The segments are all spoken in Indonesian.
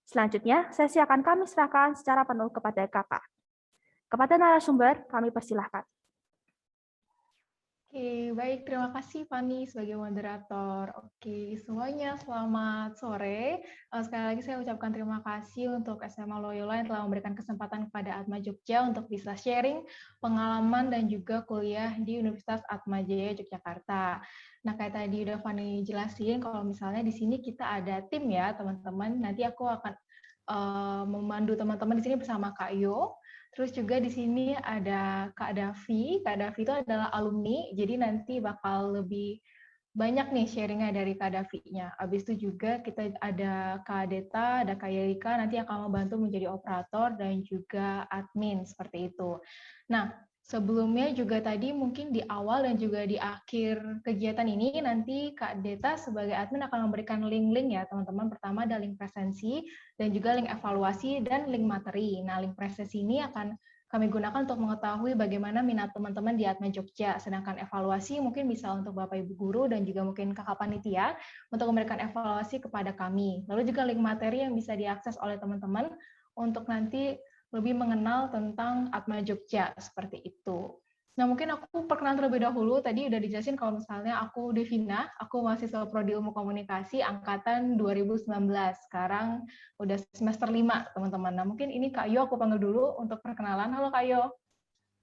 Selanjutnya, sesi akan kami serahkan secara penuh kepada Kakak. Kepada narasumber, kami persilahkan. Oke, baik. Terima kasih Fani sebagai moderator. Oke, semuanya selamat sore. Sekali lagi saya ucapkan terima kasih untuk SMA Loyola yang telah memberikan kesempatan kepada Atma Jogja untuk bisa sharing pengalaman dan juga kuliah di Universitas Atma Jaya Yogyakarta. Nah, kayak tadi udah Fani jelasin, kalau misalnya di sini kita ada tim ya, teman-teman. Nanti aku akan memandu teman-teman di sini bersama Kak Yo. Terus juga di sini ada Kak Davi. Kak Davi itu adalah alumni, jadi nanti bakal lebih banyak nih sharingnya dari Kak Davi-nya. Habis itu juga kita ada Kak Deta, ada Kak Yelika, nanti akan membantu menjadi operator dan juga admin, seperti itu. Nah, sebelumnya juga tadi mungkin di awal dan juga di akhir kegiatan ini, nanti Kak Deta sebagai admin akan memberikan link-link ya, teman-teman. Pertama ada link presensi, dan juga link evaluasi dan link materi. Nah, link presensi ini akan kami gunakan untuk mengetahui bagaimana minat teman-teman di Atma Jogja. Sedangkan evaluasi mungkin bisa untuk Bapak Ibu Guru dan juga mungkin Kakak Panitia untuk memberikan evaluasi kepada kami. Lalu juga link materi yang bisa diakses oleh teman-teman untuk nanti lebih mengenal tentang Atma Jogja, seperti itu. Nah, mungkin aku perkenalan terlebih dahulu. Tadi udah dijelasin kalau misalnya aku Devina, aku mahasiswa Prodi Ilmu Komunikasi angkatan 2019. Sekarang udah semester 5, teman-teman. Nah, mungkin ini Kak Yo aku panggil dulu untuk perkenalan. Halo Kak Yo.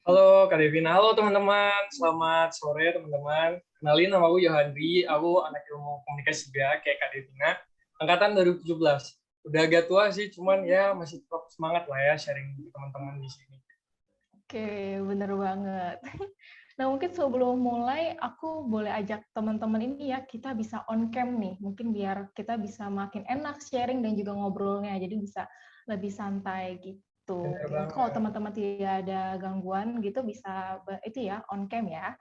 Halo Kak Devina, halo teman-teman. Selamat sore teman-teman. Kenalin, nama aku Yohandri, aku anak ilmu komunikasi juga kayak Kak Devina. Angkatan 2017. Udah agak tua sih, cuman ya masih tetap semangat lah ya sharing ke teman-teman di sini. Oke, bener banget. Nah, mungkin sebelum mulai, aku boleh ajak teman-teman ini ya, kita bisa on cam nih, mungkin biar kita bisa makin enak sharing dan juga ngobrolnya, jadi bisa lebih santai gitu. Kalau teman-teman tidak ada gangguan gitu, bisa itu ya, on cam ya.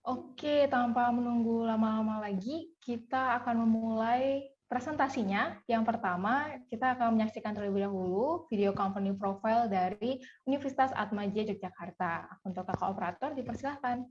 Oke, tanpa menunggu lama-lama lagi, kita akan memulai presentasinya. Yang pertama, kita akan menyaksikan terlebih dahulu video company profile dari Universitas Atma Jaya Yogyakarta. Untuk kakak operator, dipersilahkan.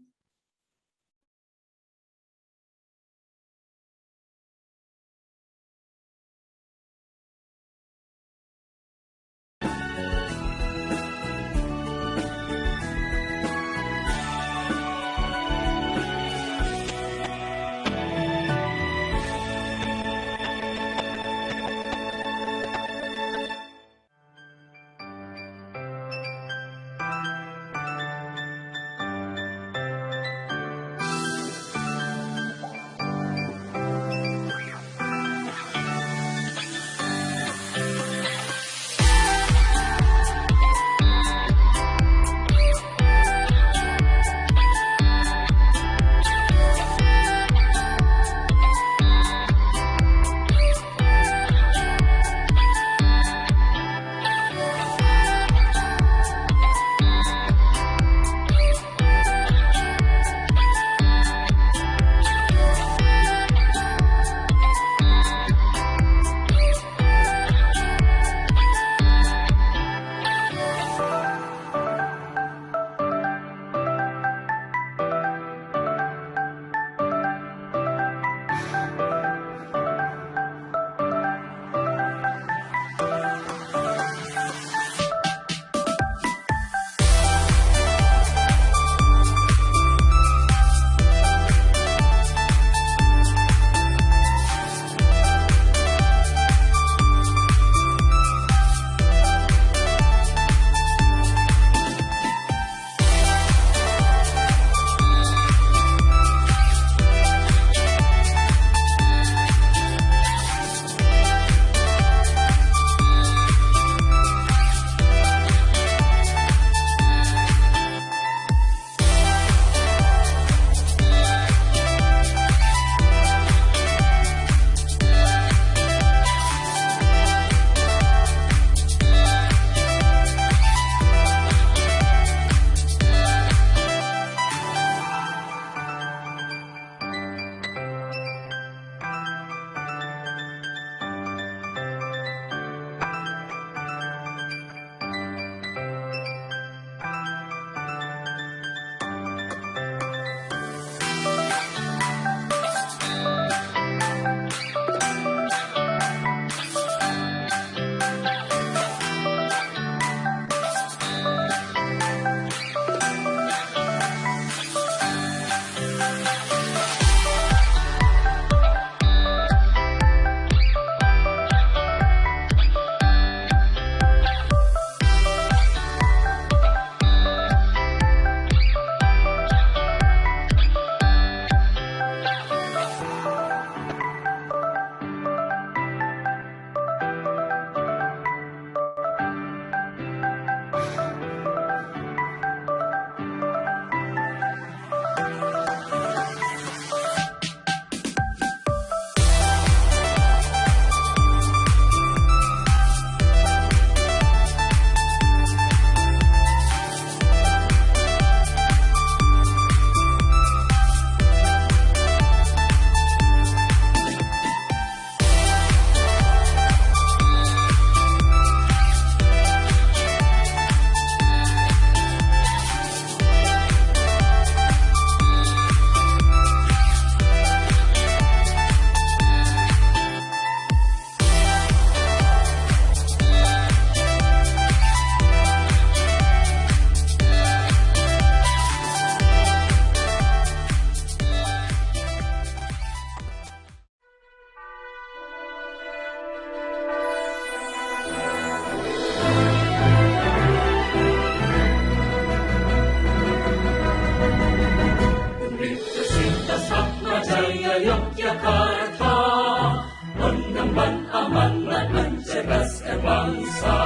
mencerdaskan bangsa,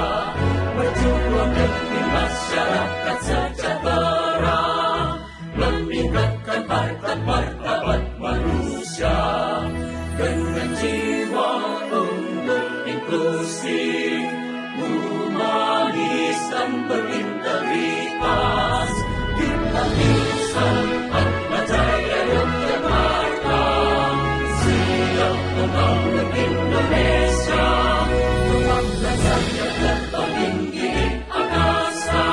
berjuang demi masyarakat sejahtera, meningkatkan harkat martabat manusia, dengan jiwa untuk inklusi, humanis dan berintegritas, kita bisa Atmajaya Yogyakarta, siap membangun Indonesia, membangun saja tertinggi angkasa,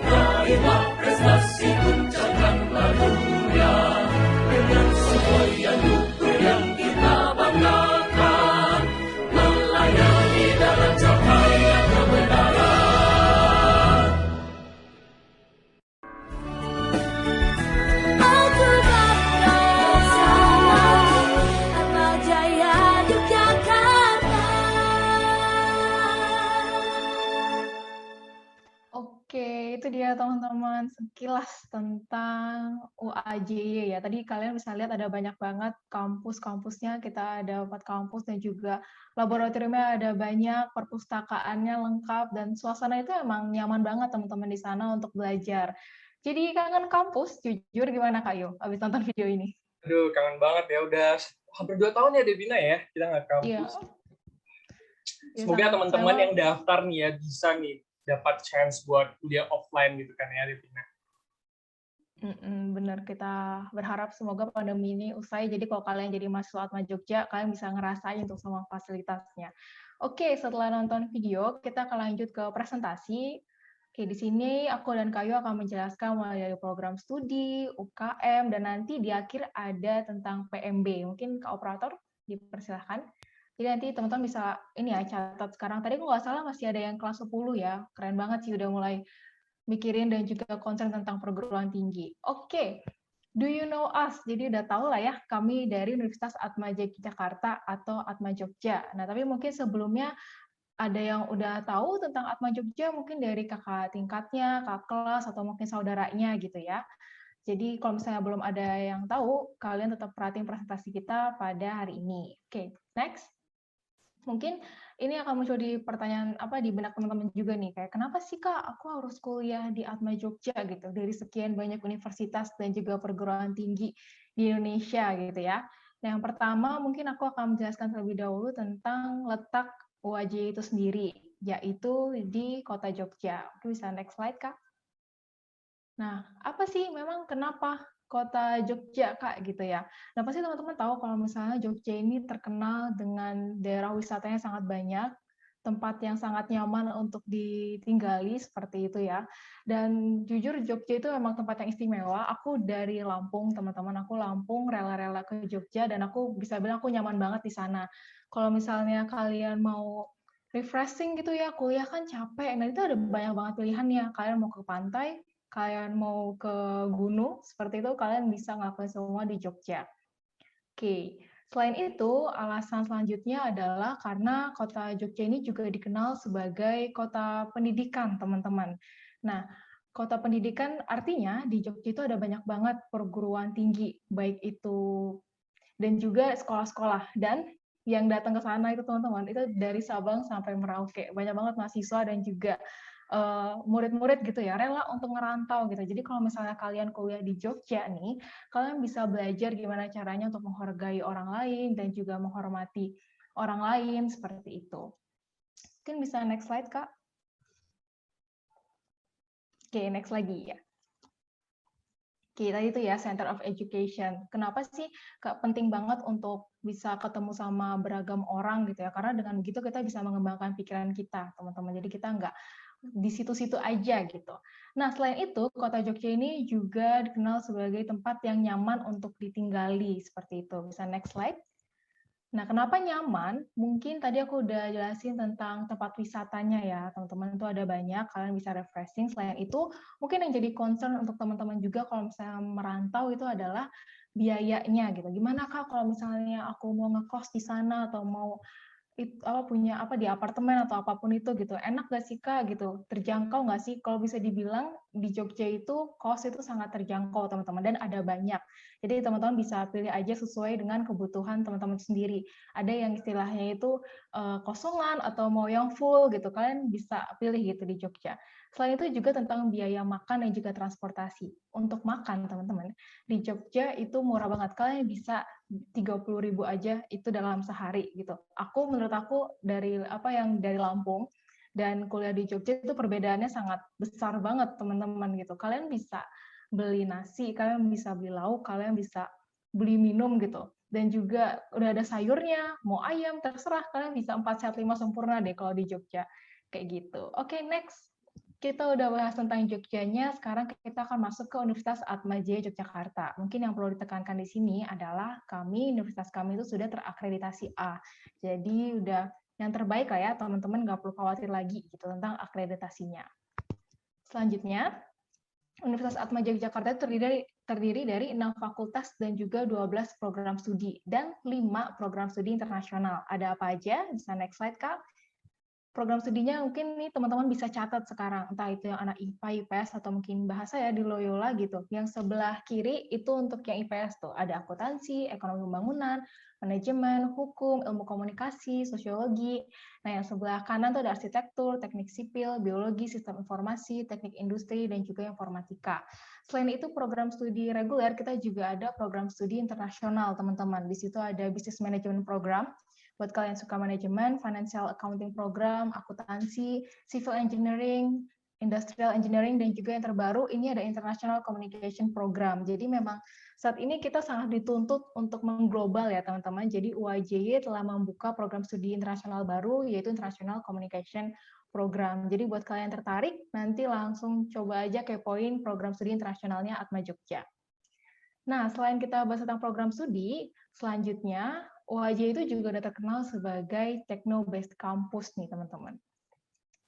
raihlah prestasi uncapkanlah dunia, dengan semua yang luhur yang kita banggakan, melayani dalam cahaya kebenaran. Aku bangga sama Atmajaya Yogyakarta. Oke, itu dia teman-teman sekilas tentang UAJ ya. Tadi kalian bisa lihat ada banyak banget kampus-kampusnya. Kita ada 4 kampus dan juga laboratoriumnya ada banyak, perpustakaannya lengkap, dan suasana itu emang nyaman banget teman-teman di sana untuk belajar. Jadi kangen kampus, jujur gimana Kak Yo, abis nonton video ini? Aduh, kangen banget ya. Udah hampir 2 tahun ya Devina ya, kita nggak Iya. kampus. Ya, Semoga sangat teman-teman sayang. yang daftar nih ya bisa nih dapat chance buat kuliah offline gitu kan ya Devina. Bener, kita berharap semoga pandemi ini usai. Jadi kalau kalian jadi mahasiswa Atma Jogja, kalian bisa ngerasain untuk semua fasilitasnya. Oke, setelah nonton video, kita akan lanjut ke presentasi. Oke, di sini aku dan Kayu akan menjelaskan mulai dari program studi, UKM, dan nanti di akhir ada tentang PMB. Mungkin Kak Operator dipersilahkan. Jadi nanti teman-teman bisa ini ya catat sekarang. Tadi kalau nggak salah masih ada yang kelas 10 ya. Keren banget sih udah mulai mikirin dan juga concern tentang perguruan tinggi. Oke, do you know us? Jadi udah tahu lah ya, kami dari Universitas Atmajaya Jakarta atau Atma Jogja. Nah, tapi mungkin sebelumnya ada yang udah tahu tentang Atma Jogja, mungkin dari kakak tingkatnya, kakak kelas, atau mungkin saudaranya gitu ya. Jadi kalau misalnya belum ada yang tahu, kalian tetap perhatiin presentasi kita pada hari ini. Oke, next. Mungkin ini akan muncul di pertanyaan di benak teman-teman juga nih, kayak kenapa sih Kak aku harus kuliah di Atma Jogja gitu dari sekian banyak universitas dan juga perguruan tinggi di Indonesia gitu ya. Nah, yang pertama mungkin aku akan menjelaskan terlebih dahulu tentang letak UAJ itu sendiri, yaitu di Kota Jogja. Oke, bisa next slide Kak. Nah, apa sih memang kenapa Kota Jogja, Kak, gitu ya. Nah, pasti teman-teman tahu kalau misalnya Jogja ini terkenal dengan daerah wisatanya sangat banyak, tempat yang sangat nyaman untuk ditinggali, seperti itu ya. Dan jujur Jogja itu memang tempat yang istimewa. Aku dari Lampung, teman-teman. Aku Lampung, rela-rela ke Jogja, dan aku bisa bilang aku nyaman banget di sana. Kalau misalnya kalian mau refreshing gitu ya, kuliah kan capek. Nah, itu ada banyak banget pilihannya. Kalian mau ke pantai, kalian mau ke gunung, seperti itu kalian bisa ngelakuin semua di Jogja. Oke, selain itu, alasan selanjutnya adalah karena kota Jogja ini juga dikenal sebagai kota pendidikan, teman-teman. Nah, kota pendidikan artinya di Jogja itu ada banyak banget perguruan tinggi, baik itu dan juga sekolah-sekolah. Dan yang datang ke sana itu teman-teman, itu dari Sabang sampai Merauke. Banyak banget mahasiswa dan juga murid-murid gitu ya, rela untuk ngerantau gitu. Jadi kalau misalnya kalian kuliah di Jogja nih, kalian bisa belajar gimana caranya untuk menghargai orang lain dan juga menghormati orang lain seperti itu. Mungkin bisa next slide, Kak. Oke, next lagi ya. Oke, tadi itu ya Center of Education. Kenapa sih Kak, penting banget untuk bisa ketemu sama beragam orang gitu ya? Karena dengan begitu kita bisa mengembangkan pikiran kita, teman-teman. Jadi kita nggak di situ-situ aja gitu. Nah, selain itu, Kota Jogja ini juga dikenal sebagai tempat yang nyaman untuk ditinggali, seperti itu. Bisa next slide. Nah, kenapa nyaman? Mungkin tadi aku udah jelasin tentang tempat wisatanya ya, teman-teman itu ada banyak, kalian bisa refreshing. Selain itu, mungkin yang jadi concern untuk teman-teman juga kalau misalnya merantau itu adalah biayanya gitu. Gimana Kak kalau misalnya aku mau ngekos di sana atau mau punya apa di apartemen atau apapun itu gitu. Enak gak sih Kak gitu? Terjangkau nggak sih? Kalau bisa dibilang di Jogja itu kos itu sangat terjangkau teman-teman dan ada banyak. Jadi teman-teman bisa pilih aja sesuai dengan kebutuhan teman-teman sendiri. Ada yang istilahnya itu kosongan atau mau yang full gitu. Kalian bisa pilih gitu di Jogja. Selain itu juga tentang biaya makan dan juga transportasi. Untuk makan teman-teman, di Jogja itu murah banget. Kalian bisa 30.000 aja itu dalam sehari gitu. Menurut aku dari Lampung dan kuliah di Jogja itu perbedaannya sangat besar banget teman-teman gitu. Kalian bisa beli nasi, kalian bisa beli lauk, kalian bisa beli minum gitu. Dan juga udah ada sayurnya, mau ayam terserah, kalian bisa 4 sehat 5 sempurna deh kalau di Jogja. Kayak gitu. Oke, next. Kita udah bahas tentang Jogjanya, sekarang kita akan masuk ke Universitas Atmajaya Yogyakarta. Mungkin yang perlu ditekankan di sini adalah universitas kami itu sudah terakreditasi A. Jadi udah yang terbaik lah ya, teman-teman nggak perlu khawatir lagi gitu tentang akreditasinya. Selanjutnya, Universitas Atmajaya Yogyakarta terdiri dari 6 fakultas dan juga 12 program studi dan 5 program studi internasional. Ada apa aja? Bisa next slide, Kak. Program studinya mungkin nih teman-teman bisa catat sekarang, entah itu yang anak IPA, IPS, atau mungkin bahasa ya di Loyola gitu. Yang sebelah kiri itu untuk yang IPS tuh, ada akuntansi, ekonomi pembangunan, manajemen, hukum, ilmu komunikasi, sosiologi. Nah yang sebelah kanan tuh ada arsitektur, teknik sipil, biologi, sistem informasi, teknik industri, dan juga informatika. Selain itu program studi reguler, kita juga ada program studi internasional teman-teman. Di situ ada business management program, buat kalian suka manajemen, financial accounting program, akuntansi, civil engineering, industrial engineering, dan juga yang terbaru ini ada international communication program. Jadi memang saat ini kita sangat dituntut untuk mengglobal ya teman-teman. Jadi UAJY telah membuka program studi internasional baru yaitu international communication program. Jadi buat kalian yang tertarik nanti langsung coba aja kepoin program studi internasionalnya Atma Jogja. Nah, selain kita bahas tentang program studi, selanjutnya UAJ itu juga udah terkenal sebagai techno-based campus nih, teman-teman.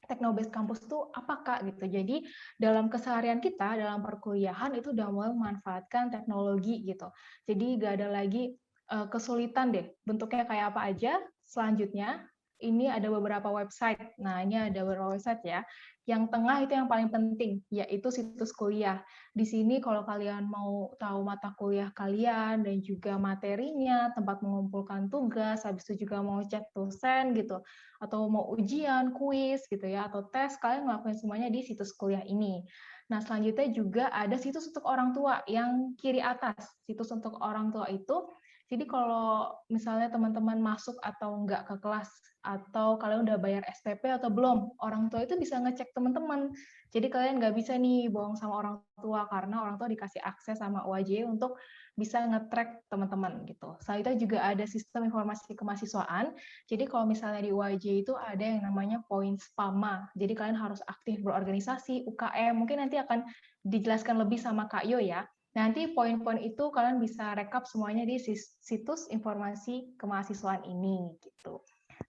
Techno-based campus itu apa, Kak? Gitu. Jadi, dalam keseharian kita, dalam perkuliahan, itu udah mulai memanfaatkan teknologi gitu. Jadi, nggak ada lagi kesulitan deh. Bentuknya kayak apa aja. Selanjutnya, ini ada beberapa website. Nah, ini ada beberapa website ya. Yang tengah itu yang paling penting, yaitu situs kuliah. Di sini kalau kalian mau tahu mata kuliah kalian dan juga materinya, tempat mengumpulkan tugas, habis itu juga mau cek dosen gitu, atau mau ujian, kuis gitu ya, atau tes, kalian ngelakuin semuanya di situs kuliah ini. Nah, selanjutnya juga ada situs untuk orang tua yang kiri atas. Situs untuk orang tua itu, jadi kalau misalnya teman-teman masuk atau enggak ke kelas, atau kalian udah bayar SPP atau belum, orang tua itu bisa ngecek teman-teman. Jadi kalian nggak bisa nih bohong sama orang tua, karena orang tua dikasih akses sama UAJ untuk bisa nge-track teman-teman gitu. Selanjutnya juga ada sistem informasi kemahasiswaan. Jadi kalau misalnya di UAJ itu ada yang namanya Points PAMA. Jadi kalian harus aktif berorganisasi, UKM. Mungkin nanti akan dijelaskan lebih sama Kak Yo ya. Nanti poin-poin itu kalian bisa rekap semuanya di situs informasi kemahasiswaan ini gitu.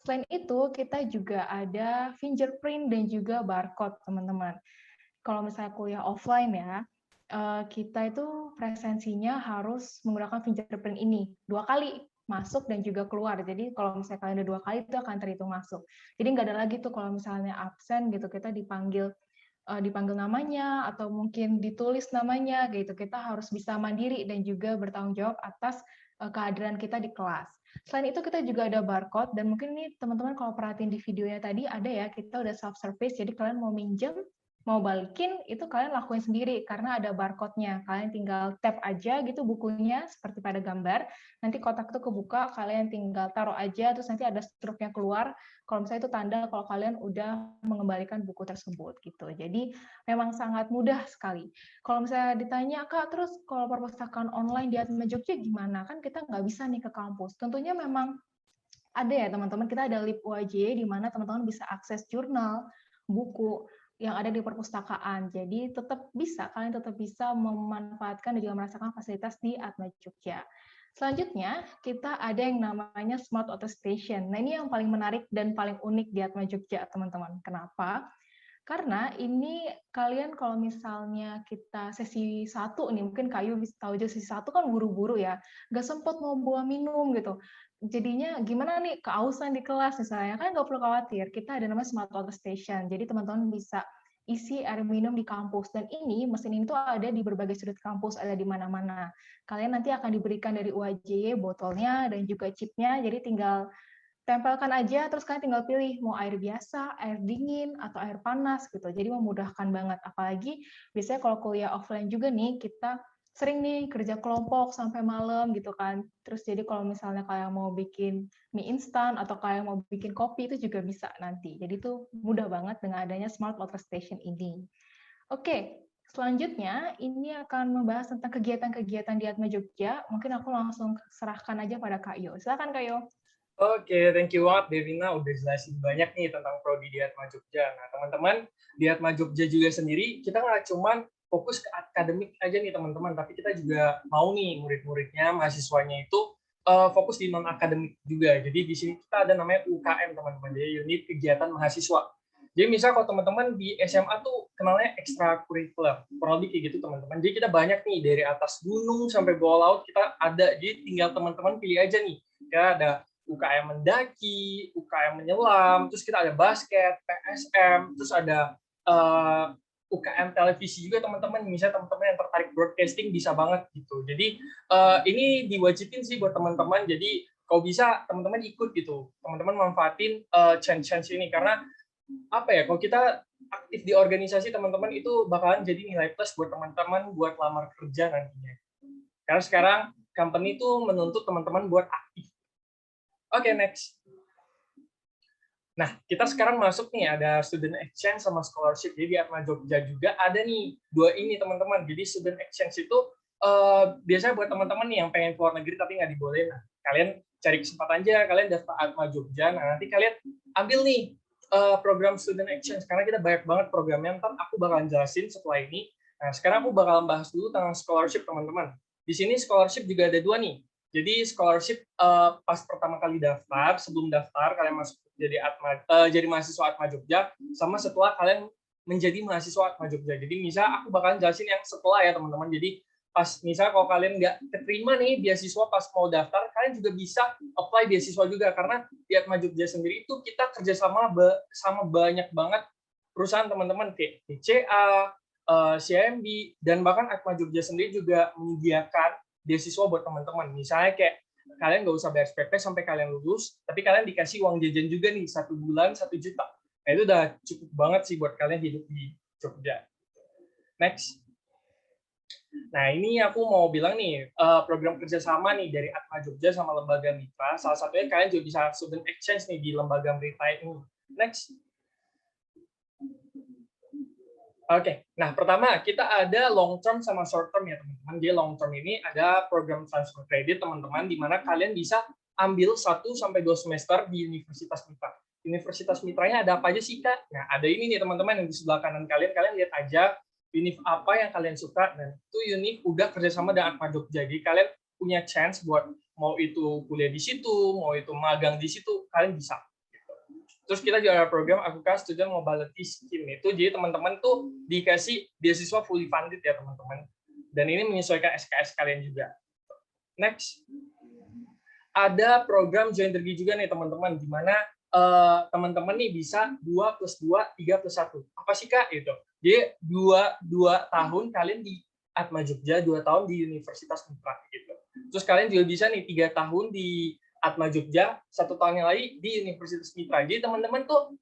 Selain itu, kita juga ada fingerprint dan juga barcode, teman-teman. Kalau misalnya kuliah offline ya, kita itu presensinya harus menggunakan fingerprint ini 2 kali, masuk dan juga keluar. Jadi kalau misalnya kalian udah 2 kali, itu akan terhitung masuk. Jadi nggak ada lagi tuh kalau misalnya absen gitu, kita dipanggil namanya, atau mungkin ditulis namanya, gitu. Kita harus bisa mandiri dan juga bertanggung jawab atas kehadiran kita di kelas. Selain itu kita juga ada barcode, dan mungkin ini teman-teman kalau perhatiin di videonya tadi ada ya, kita udah self-service, jadi kalian mau minjem, mau balikin, itu kalian lakuin sendiri, karena ada barcode-nya. Kalian tinggal tap aja gitu bukunya, seperti pada gambar, nanti kotak itu kebuka, kalian tinggal taruh aja, terus nanti ada struknya keluar, kalau misalnya itu tanda kalau kalian udah mengembalikan buku tersebut gitu. Jadi memang sangat mudah sekali. Kalau misalnya ditanya, Kak, terus kalau perpustakaan online di Atma Jogja gimana? Kan kita nggak bisa nih ke kampus. Tentunya memang ada ya teman-teman, kita ada Lib UAJ di mana teman-teman bisa akses jurnal, buku yang ada di perpustakaan. Jadi kalian tetap bisa memanfaatkan dan juga merasakan fasilitas di Atma Jogja. Selanjutnya, kita ada yang namanya Smart Attestation. Nah, ini yang paling menarik dan paling unik di Atma Jogja, teman-teman. Kenapa? Karena ini kalian kalau misalnya kita sesi 1 nih, mungkin Kayu bisa tahu aja sesi 1 kan buru-buru ya, nggak sempat mau bawa minum gitu. jadinya gimana nih keausan di kelas misalnya, kan nggak perlu khawatir, kita ada namanya Smart Water Station. Jadi teman-teman bisa isi air minum di kampus. Dan ini mesin ini tuh ada di berbagai sudut kampus, ada di mana-mana. Kalian nanti akan diberikan dari UAJ botolnya dan juga chipnya, jadi tinggal tempelkan aja, terus kalian tinggal pilih mau air biasa, air dingin, atau air panas gitu. Jadi memudahkan banget. Apalagi biasanya kalau kuliah offline juga nih, kita sering nih kerja kelompok sampai malam gitu kan. Terus jadi kalau misalnya kalian mau bikin mie instan atau kalian mau bikin kopi itu juga bisa nanti. Jadi itu mudah banget dengan adanya Smart Water Station ini. Oke, selanjutnya ini akan membahas tentang kegiatan-kegiatan di Atma Jogja. Mungkin aku langsung serahkan aja pada Kak Yo. Silakan Kak Yo. Oke, thank you banget Devina udah jelasin banyak nih tentang prodi di Atma Jogja. Nah, teman-teman, di Atma Jogja juga sendiri, kita nggak cuman fokus ke akademik aja nih teman-teman, tapi kita juga mau nih murid-muridnya, mahasiswanya itu fokus di non-akademik juga. Jadi di sini kita ada namanya UKM teman-teman, jadi unit kegiatan mahasiswa. Jadi misal kalau teman-teman di SMA tuh kenalnya ekstrakurikuler, kurang lebih kayak gitu teman-teman. Jadi kita banyak nih, dari atas gunung sampai bawah laut kita ada, jadi tinggal teman-teman pilih aja nih. Ya ada UKM mendaki, UKM menyelam, terus kita ada basket, PSM, terus ada UKM televisi juga teman-teman. Misalnya teman-teman yang tertarik broadcasting bisa banget gitu. Jadi ini diwajibin sih buat teman-teman. Jadi kalau bisa teman-teman ikut gitu. Teman-teman manfaatin chance-chance ini karena apa ya? Kalau kita aktif di organisasi teman-teman itu bakalan jadi nilai plus buat teman-teman buat lamar kerja nantinya. Karena sekarang company itu menuntut teman-teman buat aktif. Oke, next. Nah, kita sekarang masuk nih, ada student exchange sama scholarship. Jadi di Atma Jogja juga ada nih, dua ini teman-teman. Jadi student exchange itu biasanya buat teman-teman nih yang pengen keluar negeri tapi nggak dibolehin. Nah, kalian cari kesempatan aja, kalian daftar Atma Jogja. Nah, nanti kalian ambil nih program student exchange, karena kita banyak banget programnya. Ntar aku bakalan jelasin setelah ini. Nah, sekarang aku bakalan bahas dulu tentang scholarship, teman-teman. Di sini scholarship juga ada dua nih. Jadi scholarship pas pertama kali daftar, sebelum daftar kalian masuk jadi mahasiswa Atma Jogja, sama setelah kalian menjadi mahasiswa Atma Jogja. Jadi misal aku bakalan jelasin yang setelah ya teman-teman. Jadi pas misal kalau kalian nggak keterima nih beasiswa pas mau daftar, kalian juga bisa apply beasiswa juga, karena di Atma Jogja sendiri itu kita kerjasama sama banyak banget perusahaan teman-teman kayak TCA, CIMB, dan bahkan Atma Jogja sendiri juga menyediakan beasiswa buat teman-teman. Misalnya kayak kalian nggak usah bayar SPP sampai kalian lulus, tapi kalian dikasih uang jajan juga nih 1 bulan 1 juta. Nah, itu udah cukup banget sih buat kalian hidup di Jogja. Next. Nah, ini aku mau bilang nih, program kerjasama nih dari Atma Jogja sama lembaga mitra. Salah satunya kalian juga bisa student exchange nih di lembaga mitra ini. Next. Oke, nah pertama kita ada long term sama short term ya teman-teman. Di long term ini ada program transfer kredit teman-teman, di mana kalian bisa ambil 1 sampai 2 semester di Universitas Mitra. Universitas Mitranya ada apa aja sih Kak? Nah ada ini nih teman-teman yang di sebelah kanan kalian, kalian lihat aja univ apa yang kalian suka, dan itu univ udah kerjasama dengan Atma Jogja. Jadi kalian punya chance buat mau itu kuliah di situ, mau itu magang di situ, kalian bisa. Terus kita juga ada program AKUKA Student Mobility Scheme. Itu jadi teman-teman tuh dikasih beasiswa fully funded ya teman-teman. Dan ini menyesuaikan SKS kalian juga. Next. Ada program joint degree juga nih teman-teman, di mana teman-teman nih bisa 2+2, 3+1. Apa sih Kak? Itu. Jadi 2 tahun kalian di Atma Jogja, 2 tahun di Universitas Mitra gitu. Terus kalian juga bisa nih 3 tahun di Atma Jogja, 1 tahun yang lagi di Universitas Mitra. Jadi teman-teman tuh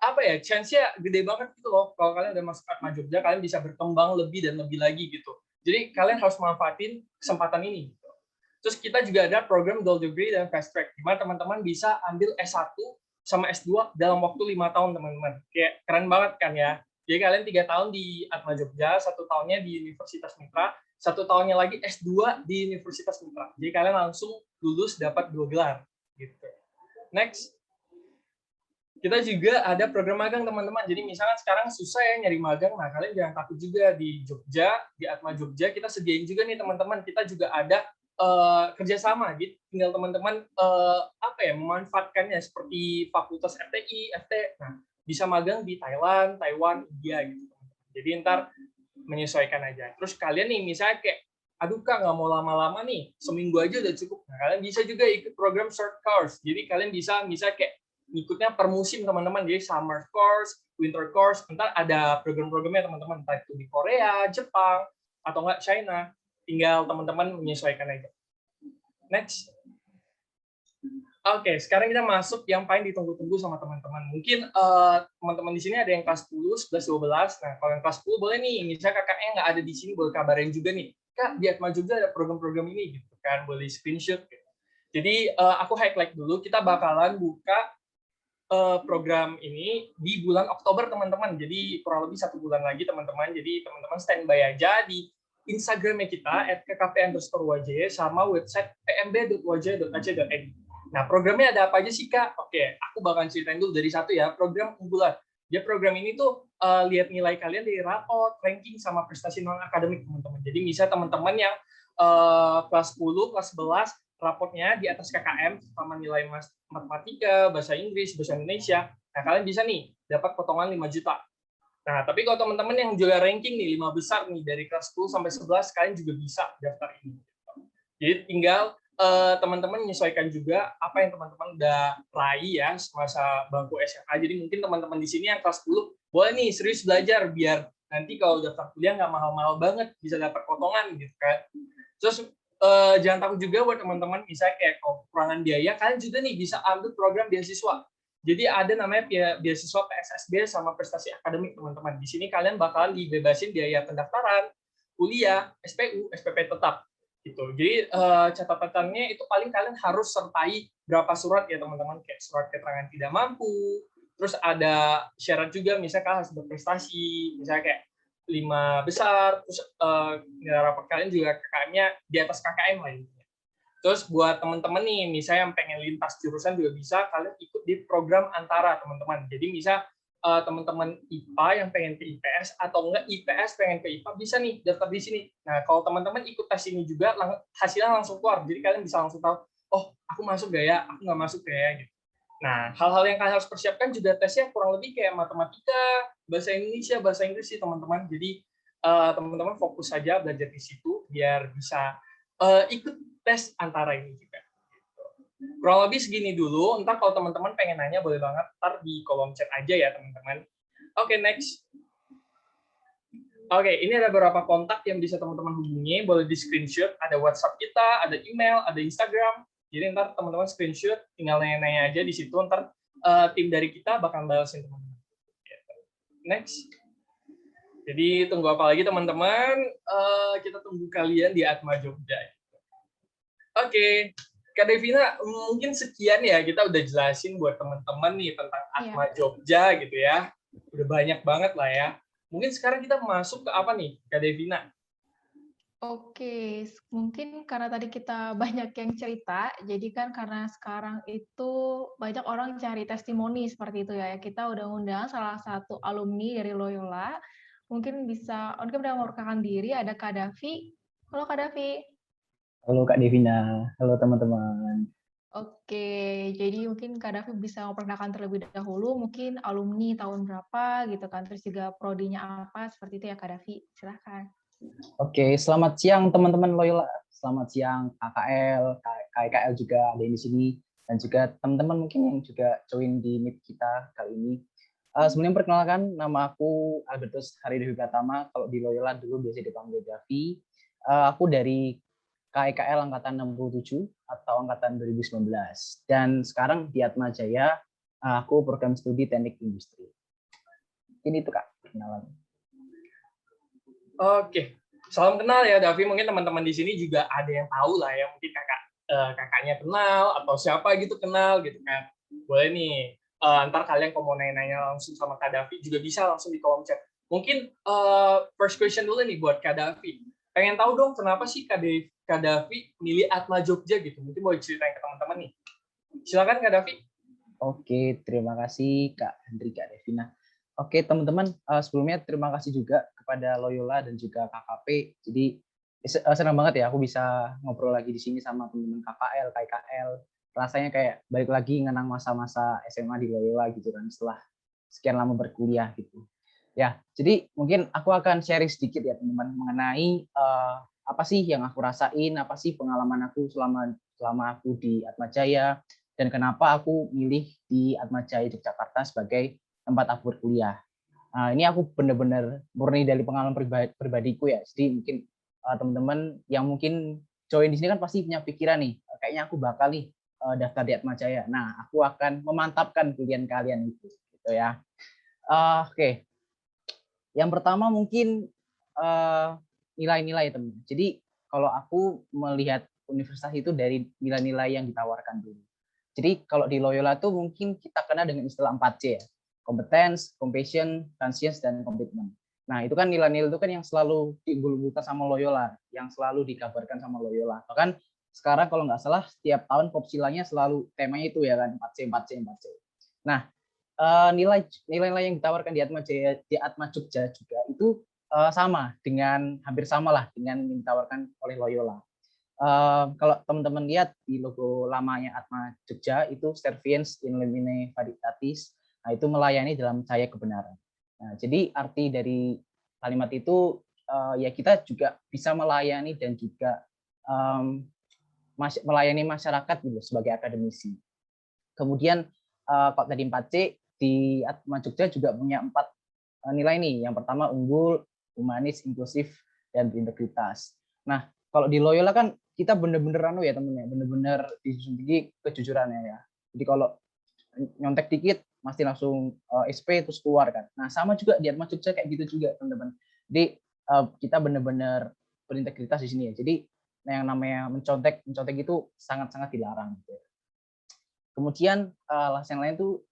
apa ya, chance-nya gede banget gitu loh. Kalau kalian udah masuk Atma Jogja, kalian bisa berkembang lebih dan lebih lagi gitu. Jadi kalian harus manfaatin kesempatan ini. Terus kita juga ada program dual degree dan fast track, di mana teman-teman bisa ambil S1 sama S2 dalam waktu 5 tahun teman-teman. Kayak keren banget kan ya. Jadi kalian 3 tahun di Atma Jogja, 1 tahunnya di Universitas Mitra, 1 tahunnya lagi S2 di Universitas Mitra. Jadi kalian langsung lulus dapat 2 gelar gitu. Next. Kita juga ada program magang teman-teman. Jadi misalkan sekarang susah ya nyari magang, nah kalian jangan takut juga. Di Jogja, di Atma Jogja kita sediain juga nih teman-teman. Kita juga ada kerjasama gitu. Tinggal teman-teman apa ya, memanfaatkannya seperti fakultas FTI, FT. Nah, bisa magang di Thailand, Taiwan, India gitu. Jadi ntar menyesuaikan aja. Terus kalian nih misalnya kayak aduh Kak, nggak mau lama-lama nih, seminggu aja udah cukup. Nah, kalian bisa juga ikut program short course. Jadi kalian bisa kayak ngikutnya per musim teman-teman. Jadi summer course, winter course, ntar ada program-programnya teman-teman. Entah itu di Korea, Jepang, atau enggak China. Tinggal teman-teman menyesuaikan aja. Next. Oke, sekarang kita masuk yang paling ditunggu-tunggu sama teman-teman. Mungkin teman-teman di sini ada yang kelas 10, 11, 12. Nah, kalau yang kelas 10 boleh nih, misalnya kakaknya nggak ada di sini, boleh kabarin juga nih. Kak, di Atma Jogja ada program-program ini, gitu kan, boleh screenshot. Gitu. Jadi, aku highlight dulu, kita bakalan buka program ini di bulan Oktober, teman-teman. Jadi, kurang lebih 1 bulan lagi, teman-teman. Jadi, teman-teman standby aja di Instagramnya kita, @kkp_waj, sama website pmb.waj.ac.id. Nah, programnya ada apa aja sih, Kak? Oke, aku bakal ceritain dulu dari satu ya, program unggulan. Jadi program ini tuh lihat nilai kalian dari rapot, ranking, sama prestasi non-akademik, teman-teman. Jadi misalnya teman-teman yang kelas 10, kelas 11, rapotnya di atas KKM, sama nilai matematika, bahasa Inggris, bahasa Indonesia, nah kalian bisa nih dapat potongan 5 juta. Nah, tapi kalau teman-teman yang juga ranking nih, 5 besar nih, dari kelas 10 sampai 11, kalian juga bisa daftar ini. Jadi tinggal teman-teman menyesuaikan juga apa yang teman-teman udah raih ya semasa bangku SMA. Jadi mungkin teman-teman di sini yang kelas 10 boleh nih serius belajar biar nanti kalau daftar kuliah nggak mahal-mahal banget, bisa dapat potongan gitu kan. Terus jangan takut juga buat teman-teman misalnya kayak kekurangan biaya, kalian juga nih bisa ambil program beasiswa. Jadi ada namanya beasiswa PSSB sama prestasi akademik, teman-teman. Di sini kalian bakalan dibebasin biaya pendaftaran, kuliah, SPU, SPP tetap. Gitu. Jadi catatannya itu paling kalian harus sertai berapa surat ya teman-teman, kayak surat keterangan tidak mampu, terus ada syarat juga misalnya kalian harus berprestasi, misalnya kayak 5 besar, terus nilai rapor kalian juga KKM-nya di atas KKM lainnya. Terus buat teman-teman nih, misalnya yang pengen lintas jurusan juga bisa, kalian ikut di program antara teman-teman. Jadi misal teman-teman IPA yang pengen ke IPS atau enggak IPS pengen ke IPA bisa nih daftar di sini. Nah, kalau teman-teman ikut tes ini juga hasilnya langsung keluar. Jadi kalian bisa langsung tahu, oh, aku masuk gak ya, aku nggak masuk gak ya gitu. Nah, hal-hal yang kalian harus persiapkan juga tesnya kurang lebih kayak matematika, bahasa Indonesia, bahasa Inggris sih teman-teman. Jadi teman-teman fokus saja belajar di situ biar bisa ikut tes antara ini juga. Kurang lebih segini dulu, ntar kalau teman-teman pengen nanya boleh banget, ntar di kolom chat aja ya teman-teman. Oke, next. Oke, ini ada beberapa kontak yang bisa teman-teman hubungi, boleh di screenshot, ada WhatsApp kita, ada email, ada Instagram, jadi ntar teman-teman screenshot, tinggal nanya-nanya aja di situ, ntar tim dari kita bakal balesin teman-teman. Next. Jadi tunggu apa lagi teman-teman, kita tunggu kalian di Atma Jogja. Oke. Kak Devina, mungkin sekian ya, kita udah jelasin buat teman-teman nih tentang Atma Jogja gitu ya. Udah banyak banget lah ya. Mungkin sekarang kita masuk ke apa nih, Kak Devina? Oke, mungkin karena tadi kita banyak yang cerita, jadi kan karena sekarang itu banyak orang cari testimoni seperti itu ya. Kita udah undang salah satu alumni dari Loyola, mungkin bisa memperkenalkan diri, ada Kak Davi. Halo Kak Davi. Halo Kak Devina, halo teman-teman. Oke, jadi mungkin Kak Davi bisa memperkenalkan terlebih dahulu, mungkin alumni tahun berapa gitu kan, terus juga prodinya apa, seperti itu ya Kak Davi, silahkan. Oke, selamat siang teman-teman Loyola, selamat siang KKL, KKL juga ada di sini, dan juga teman-teman mungkin yang juga join di meet kita kali ini. Sebelumnya perkenalkan, nama aku Albertus Haridewi Pratama, kalau di Loyola dulu biasa dipanggil Davi. Aku dari KKL Angkatan 67 atau Angkatan 2019. Dan sekarang di Atma Jaya, aku program studi teknik industri. Ini tuh Kak, perkenalan. Oke, salam kenal ya Davi. Mungkin teman-teman di sini juga ada yang tahu lah ya, mungkin kakaknya kenal atau siapa gitu kenal gitu kan. Boleh nih, ntar kalian kalau mau nanya-nanya langsung sama Kak Davi juga bisa langsung di kolom chat. Mungkin first question dulu nih buat Kak Davi. Pengen tahu dong kenapa sih Kak Davi milih Atma Jogja gitu. Mungkin boleh ceritain ke teman-teman nih. Silakan Kak Davi. Oke, terima kasih Kak Hendri, Kak Devina. Oke teman-teman, sebelumnya terima kasih juga kepada Loyola dan juga KKP. Jadi senang banget ya aku bisa ngobrol lagi di sini sama teman-teman KKL, KKL. Rasanya kayak balik lagi ngenang masa-masa SMA di Loyola gitu kan setelah sekian lama berkuliah gitu. Ya, jadi mungkin aku akan sharing sedikit ya teman-teman mengenai apa sih yang aku rasain, apa sih pengalaman aku selama aku di Atmajaya, dan kenapa aku milih di Atmajaya Yogyakarta sebagai tempat aku berkuliah. Nah, ini aku benar-benar murni dari pengalaman pribadiku ya. Jadi mungkin teman-teman yang mungkin join di sini kan pasti punya pikiran nih, kayaknya aku bakal nih daftar di Atmajaya. Nah, aku akan memantapkan pilihan kalian itu, gitu ya. Oke. Yang pertama mungkin nilai-nilai, teman. Jadi kalau aku melihat universitas itu dari nilai-nilai yang ditawarkan dulu. Jadi kalau di Loyola tuh mungkin kita kenal dengan istilah 4C ya. Competence, compassion, conscience, dan komitmen. Nah, itu kan nilai-nilai itu kan yang selalu diunggul-unggulkan sama Loyola, yang selalu dikabarkan sama Loyola. Bahkan sekarang kalau nggak salah setiap tahun Popsilanya selalu temanya itu ya kan, 4C, 4C, 4C. Nah, nilai-nilai yang ditawarkan di Atma Jogja juga itu hampir sama lah dengan yang ditawarkan oleh Loyola. Kalau teman-teman lihat di logo lamanya Atma Jogja itu Serviens in Lumine Veritatis, nah itu melayani dalam cahaya kebenaran. Nah, jadi arti dari kalimat itu ya kita juga bisa melayani dan juga melayani masyarakat gitu sebagai akademisi. Kemudian kalau tadi 4C di Atma Jogja juga punya 4 nilai nih. Yang pertama unggul, humanis, inklusif, dan berintegritas. Nah, kalau di Loyola kan kita bener-bener ya temennya, bener-bener dijunjung kejujurannya ya. Jadi kalau nyontek dikit pasti langsung SP terus keluar kan. Nah, sama juga di Atma Jogja kayak gitu juga teman-teman. Jadi kita bener-bener berintegritas di sini ya. Jadi yang namanya mencontek itu sangat-sangat dilarang gitu. Kemudian yang lain tuh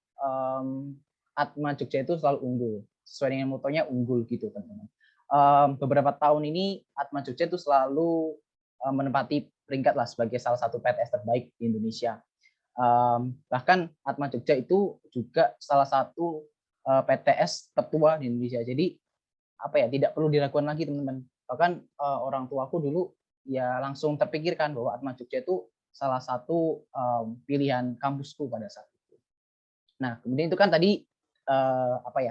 Atma Jogja itu selalu unggul, sesuai dengan motonya unggul gitu teman-teman. Beberapa tahun ini Atma Jogja itu selalu menempati peringkat lah sebagai salah satu PTS terbaik di Indonesia. Bahkan Atma Jogja itu juga salah satu PTS tertua di Indonesia. Jadi apa ya, tidak perlu diragukan lagi teman-teman. Bahkan orang tuaku dulu ya langsung terpikirkan bahwa Atma Jogja itu salah satu pilihan kampusku pada saat itu. Nah, kemudian itu kan tadi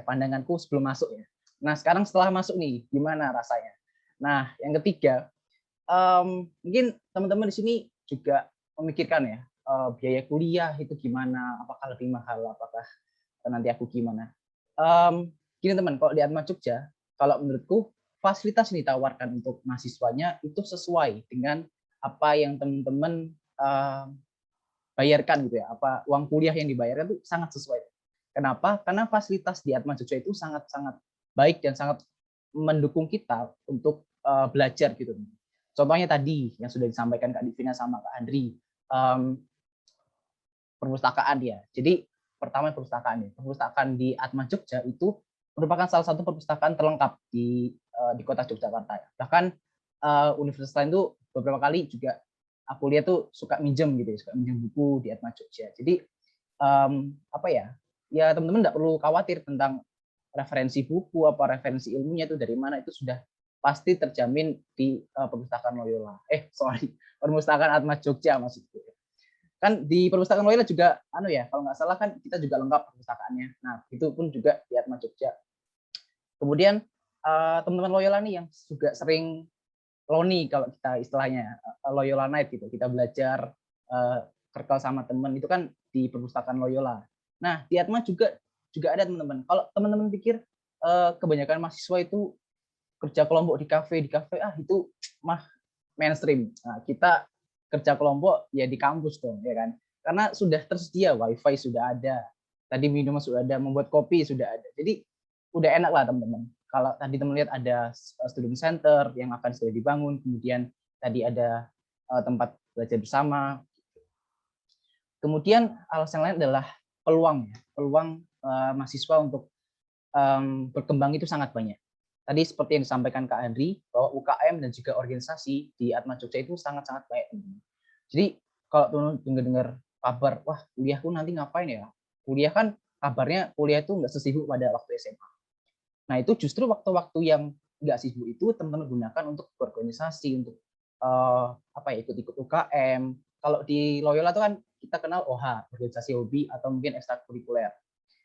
pandanganku sebelum masuk ya. Nah, sekarang setelah masuk nih, gimana rasanya? Nah, yang ketiga, mungkin teman-teman di sini juga memikirkan ya, biaya kuliah itu gimana? Apakah lebih mahal? Apakah nanti aku gimana? Gini teman, kalau di Atma Jogja, kalau menurutku fasilitas yang ditawarkan untuk mahasiswanya itu sesuai dengan apa yang teman-teman bayarkan gitu ya, apa uang kuliah yang dibayarkan itu sangat sesuai. Kenapa? Karena fasilitas di Atma Jogja itu sangat-sangat baik dan sangat mendukung kita untuk belajar gitu. Contohnya tadi yang sudah disampaikan Kak Divina sama Kak Andri, perpustakaan ya. Jadi pertama perpustakaan di Atma Jogja itu merupakan salah satu perpustakaan terlengkap di kota Yogyakarta. Bahkan universitas lain itu beberapa kali juga aku lihat tuh suka minjem buku di Atma Jogja. Jadi ya teman-teman tidak perlu khawatir tentang referensi buku apa referensi ilmunya itu dari mana, itu sudah pasti terjamin di perpustakaan Loyola. Perpustakaan Atma Jogja maksudku. Kan di perpustakaan Loyola juga kalau nggak salah kan kita juga lengkap perpustakaannya. Nah, itu pun juga di Atma Jogja. Kemudian teman-teman Loyola nih yang juga sering Loni kalau kita istilahnya Loyola Night gitu, kita belajar kerkel sama teman itu kan di perpustakaan Loyola. Nah, di Atma juga ada teman-teman. Kalau teman-teman pikir kebanyakan mahasiswa itu kerja kelompok di kafe itu mah mainstream. Nah, kita kerja kelompok ya di kampus dong, ya kan? Karena sudah tersedia, wifi sudah ada, tadi minuman sudah ada, membuat kopi sudah ada. Jadi udah enak lah teman-teman. Kalau tadi teman lihat ada student center yang akan sudah dibangun, kemudian tadi ada tempat belajar bersama. Kemudian alasan lain adalah peluang mahasiswa untuk berkembang itu sangat banyak. Tadi seperti yang disampaikan Kak Andri, bahwa UKM dan juga organisasi di Atma Jogja itu sangat-sangat baik. Jadi kalau teman-teman dengar kabar, wah kuliahku nanti ngapain ya? Kuliah kan kabarnya kuliah itu nggak sesibuk pada waktu SMA. Nah itu justru waktu-waktu yang nggak sibuk itu teman-teman gunakan untuk berorganisasi, untuk ikut-ikut UKM. Kalau di Loyola itu kan kita kenal OHA, organisasi hobi atau mungkin ekstrakurikuler,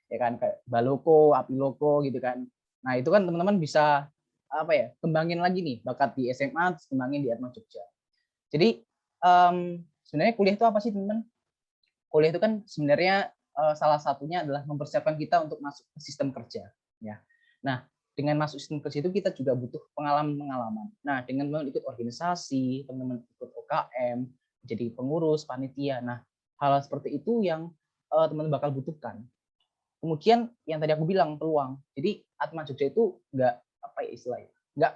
ya kan kayak Baloko, Apiloko gitu kan. Nah itu kan teman-teman bisa apa ya, kembangin lagi nih bakat di SMA, terus kembangin di Atma Jogja. Jadi sebenarnya kuliah itu apa sih teman-teman? Kuliah itu kan sebenarnya salah satunya adalah mempersiapkan kita untuk masuk ke sistem kerja, ya. Nah, dengan masuk sistem kerja itu kita juga butuh pengalaman-pengalaman. Nah, dengan teman-teman ikut organisasi, teman-teman ikut OKM, jadi pengurus, panitia. Nah, hal seperti itu yang teman-teman bakal butuhkan. Kemudian yang tadi aku bilang peluang. Jadi Atma Jogja itu nggak apa ya istilahnya, nggak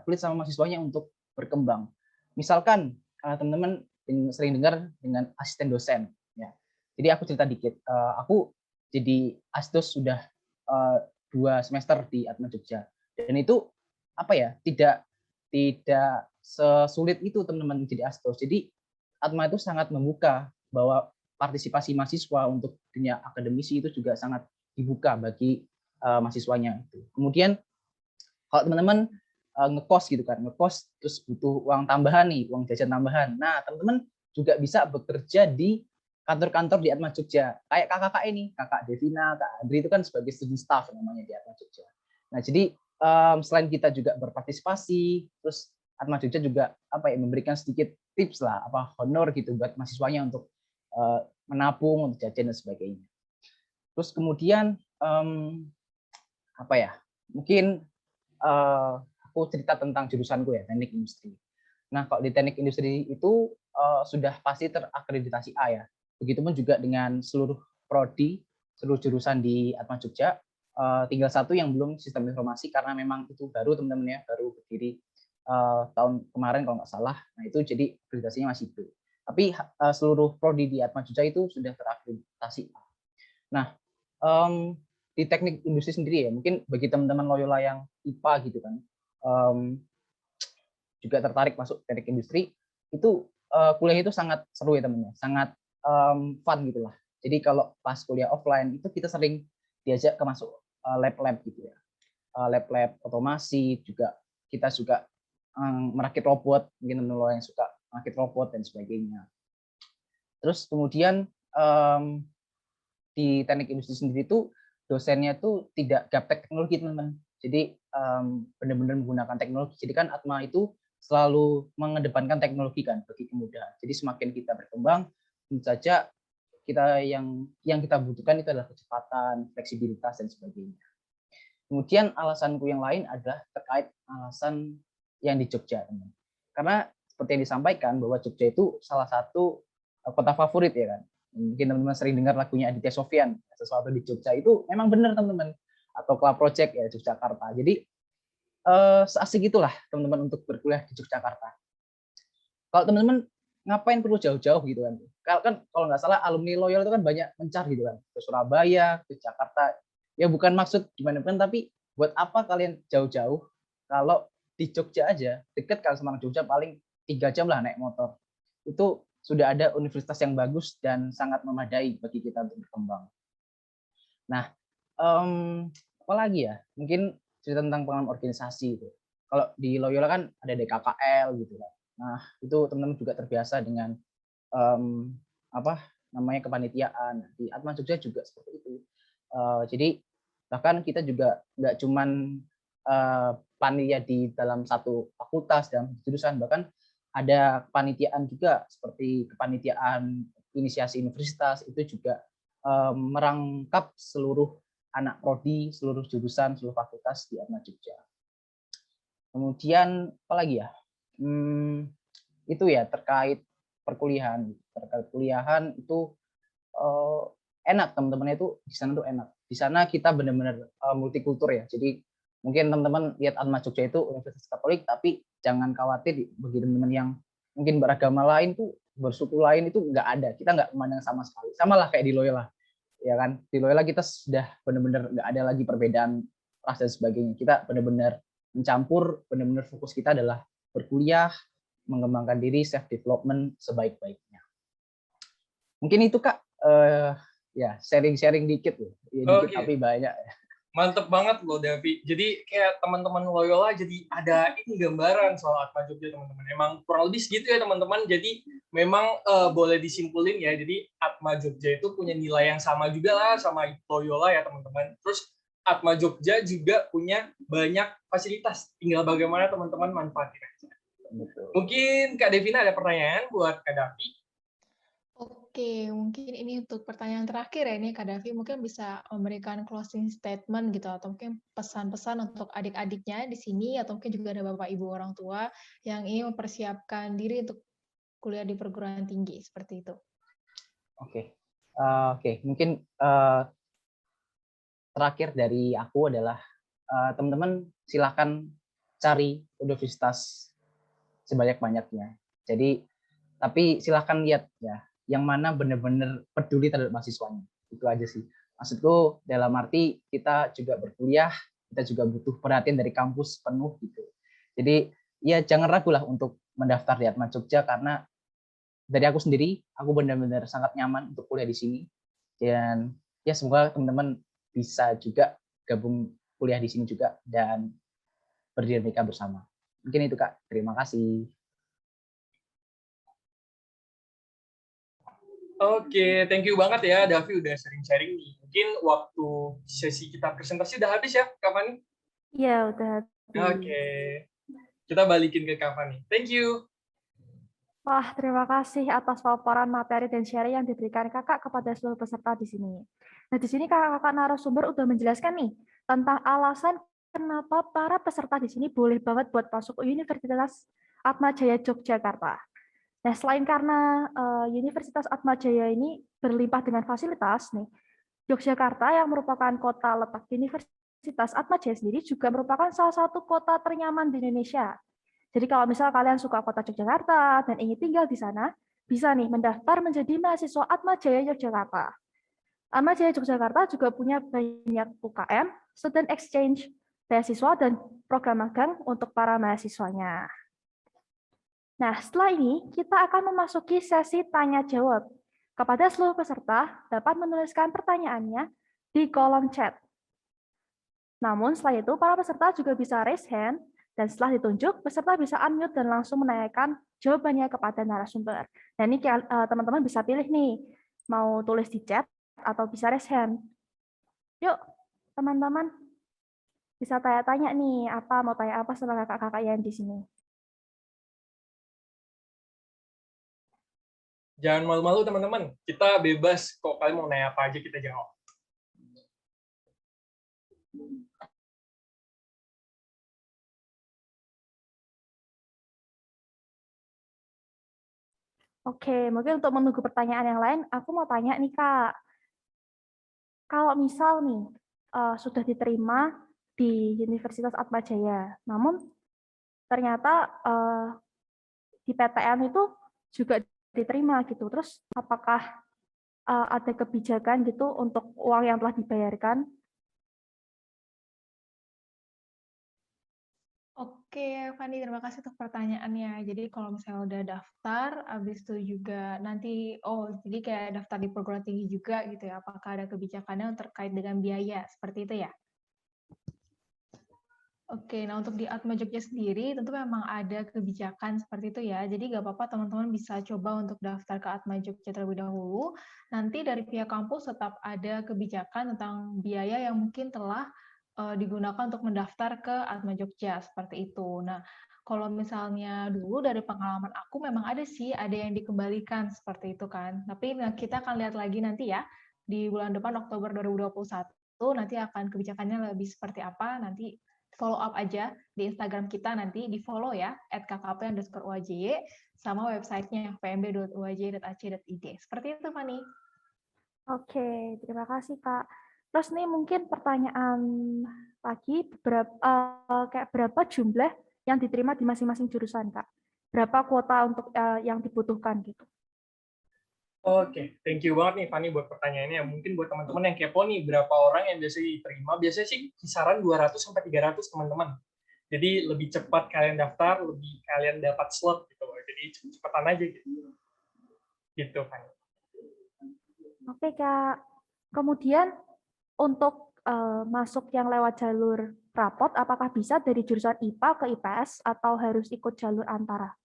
pelit sama mahasiswanya untuk berkembang. Misalkan teman-teman sering dengar dengan asisten dosen. Ya. Jadi aku cerita dikit. Aku jadi asdos sudah 2 semester di Atma Jogja. Dan itu apa ya, tidak sesulit itu teman-teman menjadi asdos. Jadi Atma itu sangat membuka bahwa partisipasi mahasiswa untuk dunia akademisi itu juga sangat dibuka bagi mahasiswanya. Kemudian kalau teman-teman ngekos gitu kan, ngekos terus butuh uang tambahan nih, uang jajan tambahan. Nah, teman-teman juga bisa bekerja di kantor-kantor di Atma Jogja. Kayak kakak ini, kakak Devina, kak Andri itu kan sebagai student staff namanya di Atma Jogja. Nah, jadi selain kita juga berpartisipasi, terus Atma Jogja juga apa ya, memberikan sedikit tips lah, apa honor gitu buat mahasiswanya untuk menabung untuk jajan dan sebagainya. Terus kemudian apa ya, mungkin aku cerita tentang jurusanku ya, teknik industri. Nah, kalau di teknik industri itu sudah pasti terakreditasi A ya. Begitupun juga dengan seluruh prodi, seluruh jurusan di Atma Jogja. Tinggal satu yang belum sistem informasi karena memang itu baru teman-teman ya, baru berdiri tahun kemarin kalau nggak salah. Nah, itu jadi akreditasinya masih B. Tapi seluruh prodi di Atma Jogja itu sudah terakreditasi A. Nah, di teknik industri sendiri ya, mungkin bagi teman-teman Loyola yang IPA gitu kan, juga tertarik masuk teknik industri, itu kuliah itu sangat seru ya teman-teman, sangat fun gitulah. Jadi kalau pas kuliah offline itu kita sering diajak ke masuk lab-lab gitu ya, lab-lab otomasi, juga kita suka merakit robot, mungkin teman-teman yang suka merakit robot dan sebagainya. Terus kemudian di teknik industri sendiri itu dosennya tuh tidak gaptek teknologi teman-teman. Jadi benar-benar menggunakan teknologi. Jadi kan Atma itu selalu mengedepankan teknologi kan bagi kemudahan. Jadi semakin kita berkembang, tentu saja kita yang kita butuhkan itu adalah kecepatan, fleksibilitas dan sebagainya. Kemudian alasanku yang lain adalah terkait alasan yang di Jogja, teman. Karena seperti yang disampaikan bahwa Jogja itu salah satu kota favorit ya kan. Mungkin teman-teman sering dengar lagunya Aditya Sofyan, sesuatu di Jogja itu memang benar teman-teman. Atau Club Project ya Yogyakarta. Jadi seasik itulah teman-teman untuk berkuliah di Yogyakarta. Kalau teman-teman ngapain perlu jauh-jauh gitu kan? Kalau nggak salah alumni Loyal itu kan banyak mencar gitu kan, ke Surabaya, ke Jakarta. Ya bukan maksud gimana kan, tapi buat apa kalian jauh-jauh kalau di Jogja aja deket kan sama Jogja paling 3 jam lah naik motor. Itu sudah ada universitas yang bagus dan sangat memadai bagi kita untuk berkembang. Nah, apa lagi ya? Mungkin cerita tentang pengalaman organisasi itu. Kalau di Loyola kan ada DKKL gitu kan. Nah, itu teman-teman juga terbiasa dengan kepanitiaan. Di Atma Jogja juga seperti itu. Jadi bahkan kita juga nggak cuman panitia di dalam satu fakultas dan jurusan, bahkan ada kepanitiaan juga seperti kepanitiaan inisiasi universitas, itu juga merangkap seluruh anak prodi, seluruh jurusan, seluruh fakultas di Atma Jogja. Kemudian apa lagi ya? Itu ya terkait perkuliahan. Terkait kuliahan itu enak teman-teman, itu di sana tuh enak. Di sana kita benar-benar multikultur ya. Jadi mungkin teman-teman lihat Atma Jogja itu Universitas Katolik, tapi jangan khawatir bagi teman-teman yang mungkin beragama lain tuh, bersuku lain itu nggak ada. Kita nggak memandang sama sekali. Sama lah kayak di Loyola. Ya kan? Di Loyola kita sudah benar-benar nggak ada lagi perbedaan ras dan sebagainya. Kita benar-benar mencampur, benar-benar fokus kita adalah berkuliah, mengembangkan diri, self development sebaik-baiknya. Mungkin itu Kak, ya sharing-sharing dikit loh. Ya, dikit tapi banyak ya. Mantep banget loh Davi. Jadi kayak teman-teman Loyola jadi ada ini gambaran soal Atma Jogja teman-teman. Emang kurang lebih segitu ya teman-teman. Jadi memang boleh disimpulin ya. Jadi Atma Jogja itu punya nilai yang sama juga lah sama Loyola ya teman-teman. Terus Atma Jogja juga punya banyak fasilitas. Tinggal bagaimana teman-teman manfaatin aja. Betul. Mungkin Kak Devina ada pertanyaan buat Kak Davi? Oke, mungkin ini untuk pertanyaan terakhir ya ini Kak Davi mungkin bisa memberikan closing statement gitu atau mungkin pesan-pesan untuk adik-adiknya di sini atau mungkin juga ada Bapak Ibu orang tua yang ingin mempersiapkan diri untuk kuliah di perguruan tinggi seperti itu. Oke. Mungkin terakhir dari aku adalah teman-teman silakan cari universitas sebanyak-banyaknya. Jadi tapi silakan lihat ya yang mana benar-benar peduli terhadap mahasiswanya. Itu aja sih. Maksudku dalam arti kita juga berkuliah, kita juga butuh perhatian dari kampus penuh gitu. Jadi ya jangan ragu lah untuk mendaftar di Atma Jogja karena dari aku sendiri, aku benar-benar sangat nyaman untuk kuliah di sini. Dan ya semoga teman-teman bisa juga gabung kuliah di sini juga dan berdinamika bersama. Mungkin itu Kak, terima kasih. Oke, thank you banget ya Davi udah sharing-sharing nih. Mungkin waktu sesi kita presentasi udah habis ya, Kak Fani? Iya, udah. Oke, kita balikin ke Kak Fani. Thank you. Wah, terima kasih atas paparan materi dan sharing yang diberikan Kakak kepada seluruh peserta di sini. Nah, di sini Kakak narasumber udah menjelaskan nih tentang alasan kenapa para peserta di sini boleh banget buat masuk Universitas Atma Jaya Yogyakarta. Nah, selain karena Universitas Atma Jaya ini berlimpah dengan fasilitas, nih, Yogyakarta yang merupakan kota letak Universitas Atma Jaya sendiri juga merupakan salah satu kota ternyaman di Indonesia. Jadi kalau misal kalian suka kota Yogyakarta dan ingin tinggal di sana, bisa nih mendaftar menjadi mahasiswa Atma Jaya Yogyakarta. Atma Jaya Yogyakarta juga punya banyak UKM, student exchange, beasiswa, dan program magang untuk para mahasiswanya. Nah, setelah ini kita akan memasuki sesi tanya-jawab. Kepada seluruh peserta, dapat menuliskan pertanyaannya di kolom chat. Namun, setelah itu, para peserta juga bisa raise hand, dan setelah ditunjuk, peserta bisa unmute dan langsung menanyakan jawabannya kepada narasumber. Dan ini teman-teman bisa pilih nih, mau tulis di chat atau bisa raise hand. Yuk, teman-teman, bisa tanya-tanya nih, mau tanya apa sama kakak-kakak yang di sini. Jangan malu-malu teman-teman, kita bebas kok kalian mau nanya apa aja kita jawab. Oke, mungkin untuk menunggu pertanyaan yang lain, aku mau tanya nih Kak. Kalau misal nih, sudah diterima di Universitas Atma Jaya, namun ternyata di PTN itu juga diterima gitu. Terus apakah ada kebijakan gitu untuk uang yang telah dibayarkan? Oke, Fani, terima kasih untuk pertanyaannya. Jadi kalau misalnya udah daftar, habis itu juga nanti, jadi kayak daftar di perguruan tinggi juga gitu ya, apakah ada kebijakannya terkait dengan biaya, seperti itu ya? Oke, nah untuk di Atma Jogja sendiri tentu memang ada kebijakan seperti itu ya. Jadi nggak apa-apa teman-teman bisa coba untuk daftar ke Atma Jogja terlebih dahulu. Nanti dari pihak kampus tetap ada kebijakan tentang biaya yang mungkin telah digunakan untuk mendaftar ke Atma Jogja seperti itu. Nah, kalau misalnya dulu dari pengalaman aku memang ada sih, ada yang dikembalikan seperti itu kan. Tapi kita akan lihat lagi nanti ya di bulan depan Oktober 2021 nanti akan kebijakannya lebih seperti apa nanti follow up aja di Instagram kita nanti, di follow ya, @kkp_uajy, sama websitenya pmb.uajy.ac.id. Seperti itu, Fani. Oke, terima kasih Kak. Terus nih mungkin pertanyaan lagi, berapa jumlah yang diterima di masing-masing jurusan Kak? Berapa kuota untuk yang dibutuhkan gitu? Oke, thank you banget nih Fani buat pertanyaannya. Mungkin buat teman-teman yang kepo nih, berapa orang yang biasanya diterima? Biasanya sih kisaran 200-300 teman-teman. Jadi lebih cepat kalian daftar, lebih kalian dapat slot gitu. Jadi cepet-cepetan aja gitu. Gitu Fani. Oke Kak. Kemudian untuk masuk yang lewat jalur rapot, apakah bisa dari jurusan IPA ke IPS atau harus ikut jalur antara?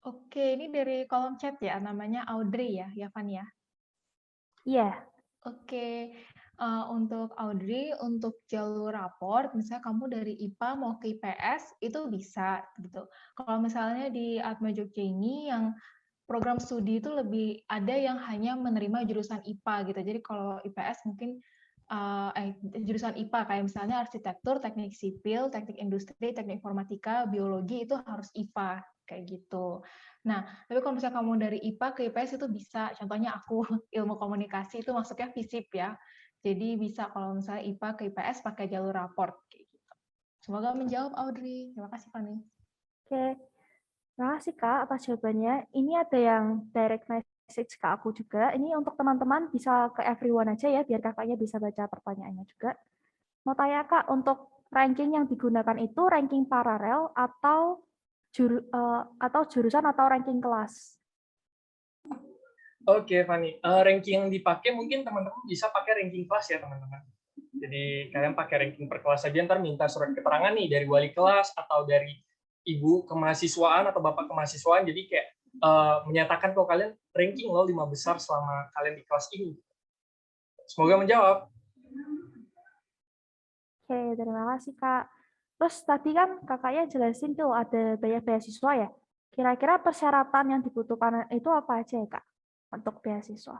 Oke, ini dari kolom chat ya, namanya Audrey ya, Fani ya? Iya. Oke, Untuk Audrey, untuk jalur raport, misalnya kamu dari IPA mau ke IPS, itu bisa gitu. Kalau misalnya di Atma Jogja ini yang program studi itu lebih ada yang hanya menerima jurusan IPA gitu. Jadi kalau IPS mungkin jurusan IPA kayak misalnya arsitektur, teknik sipil, teknik industri, teknik informatika, biologi itu harus IPA kayak gitu. Nah, tapi kalau misalnya kamu dari IPA ke IPS itu bisa. Contohnya aku ilmu komunikasi itu masuknya FISIP ya. Jadi bisa kalau misalnya IPA ke IPS pakai jalur raport kayak gitu. Semoga menjawab Audrey. Terima kasih Fanny. Oke, terima kasih Kak atas jawabannya. Ini ada yang direct message ke aku juga. Ini untuk teman-teman bisa ke everyone aja ya, biar kakaknya bisa baca pertanyaannya juga. Mau tanya Kak, untuk ranking yang digunakan itu ranking paralel atau jurusan atau ranking kelas? Oke, Fani. Ranking yang dipakai mungkin teman-teman bisa pakai ranking kelas ya, teman-teman. Jadi kalian pakai ranking per kelas saja, ntar minta surat keterangan nih dari wali kelas atau dari ibu kemahasiswaan atau bapak kemahasiswaan. Jadi kayak menyatakan kalau kalian ranking loh 5 besar selama kalian di kelas ini. Semoga menjawab. Oke, terima kasih Kak. Terus tadi kan kakaknya jelasin tuh ada bayar beasiswa ya. Kira-kira persyaratan yang dibutuhkan itu apa aja ya Kak untuk beasiswa?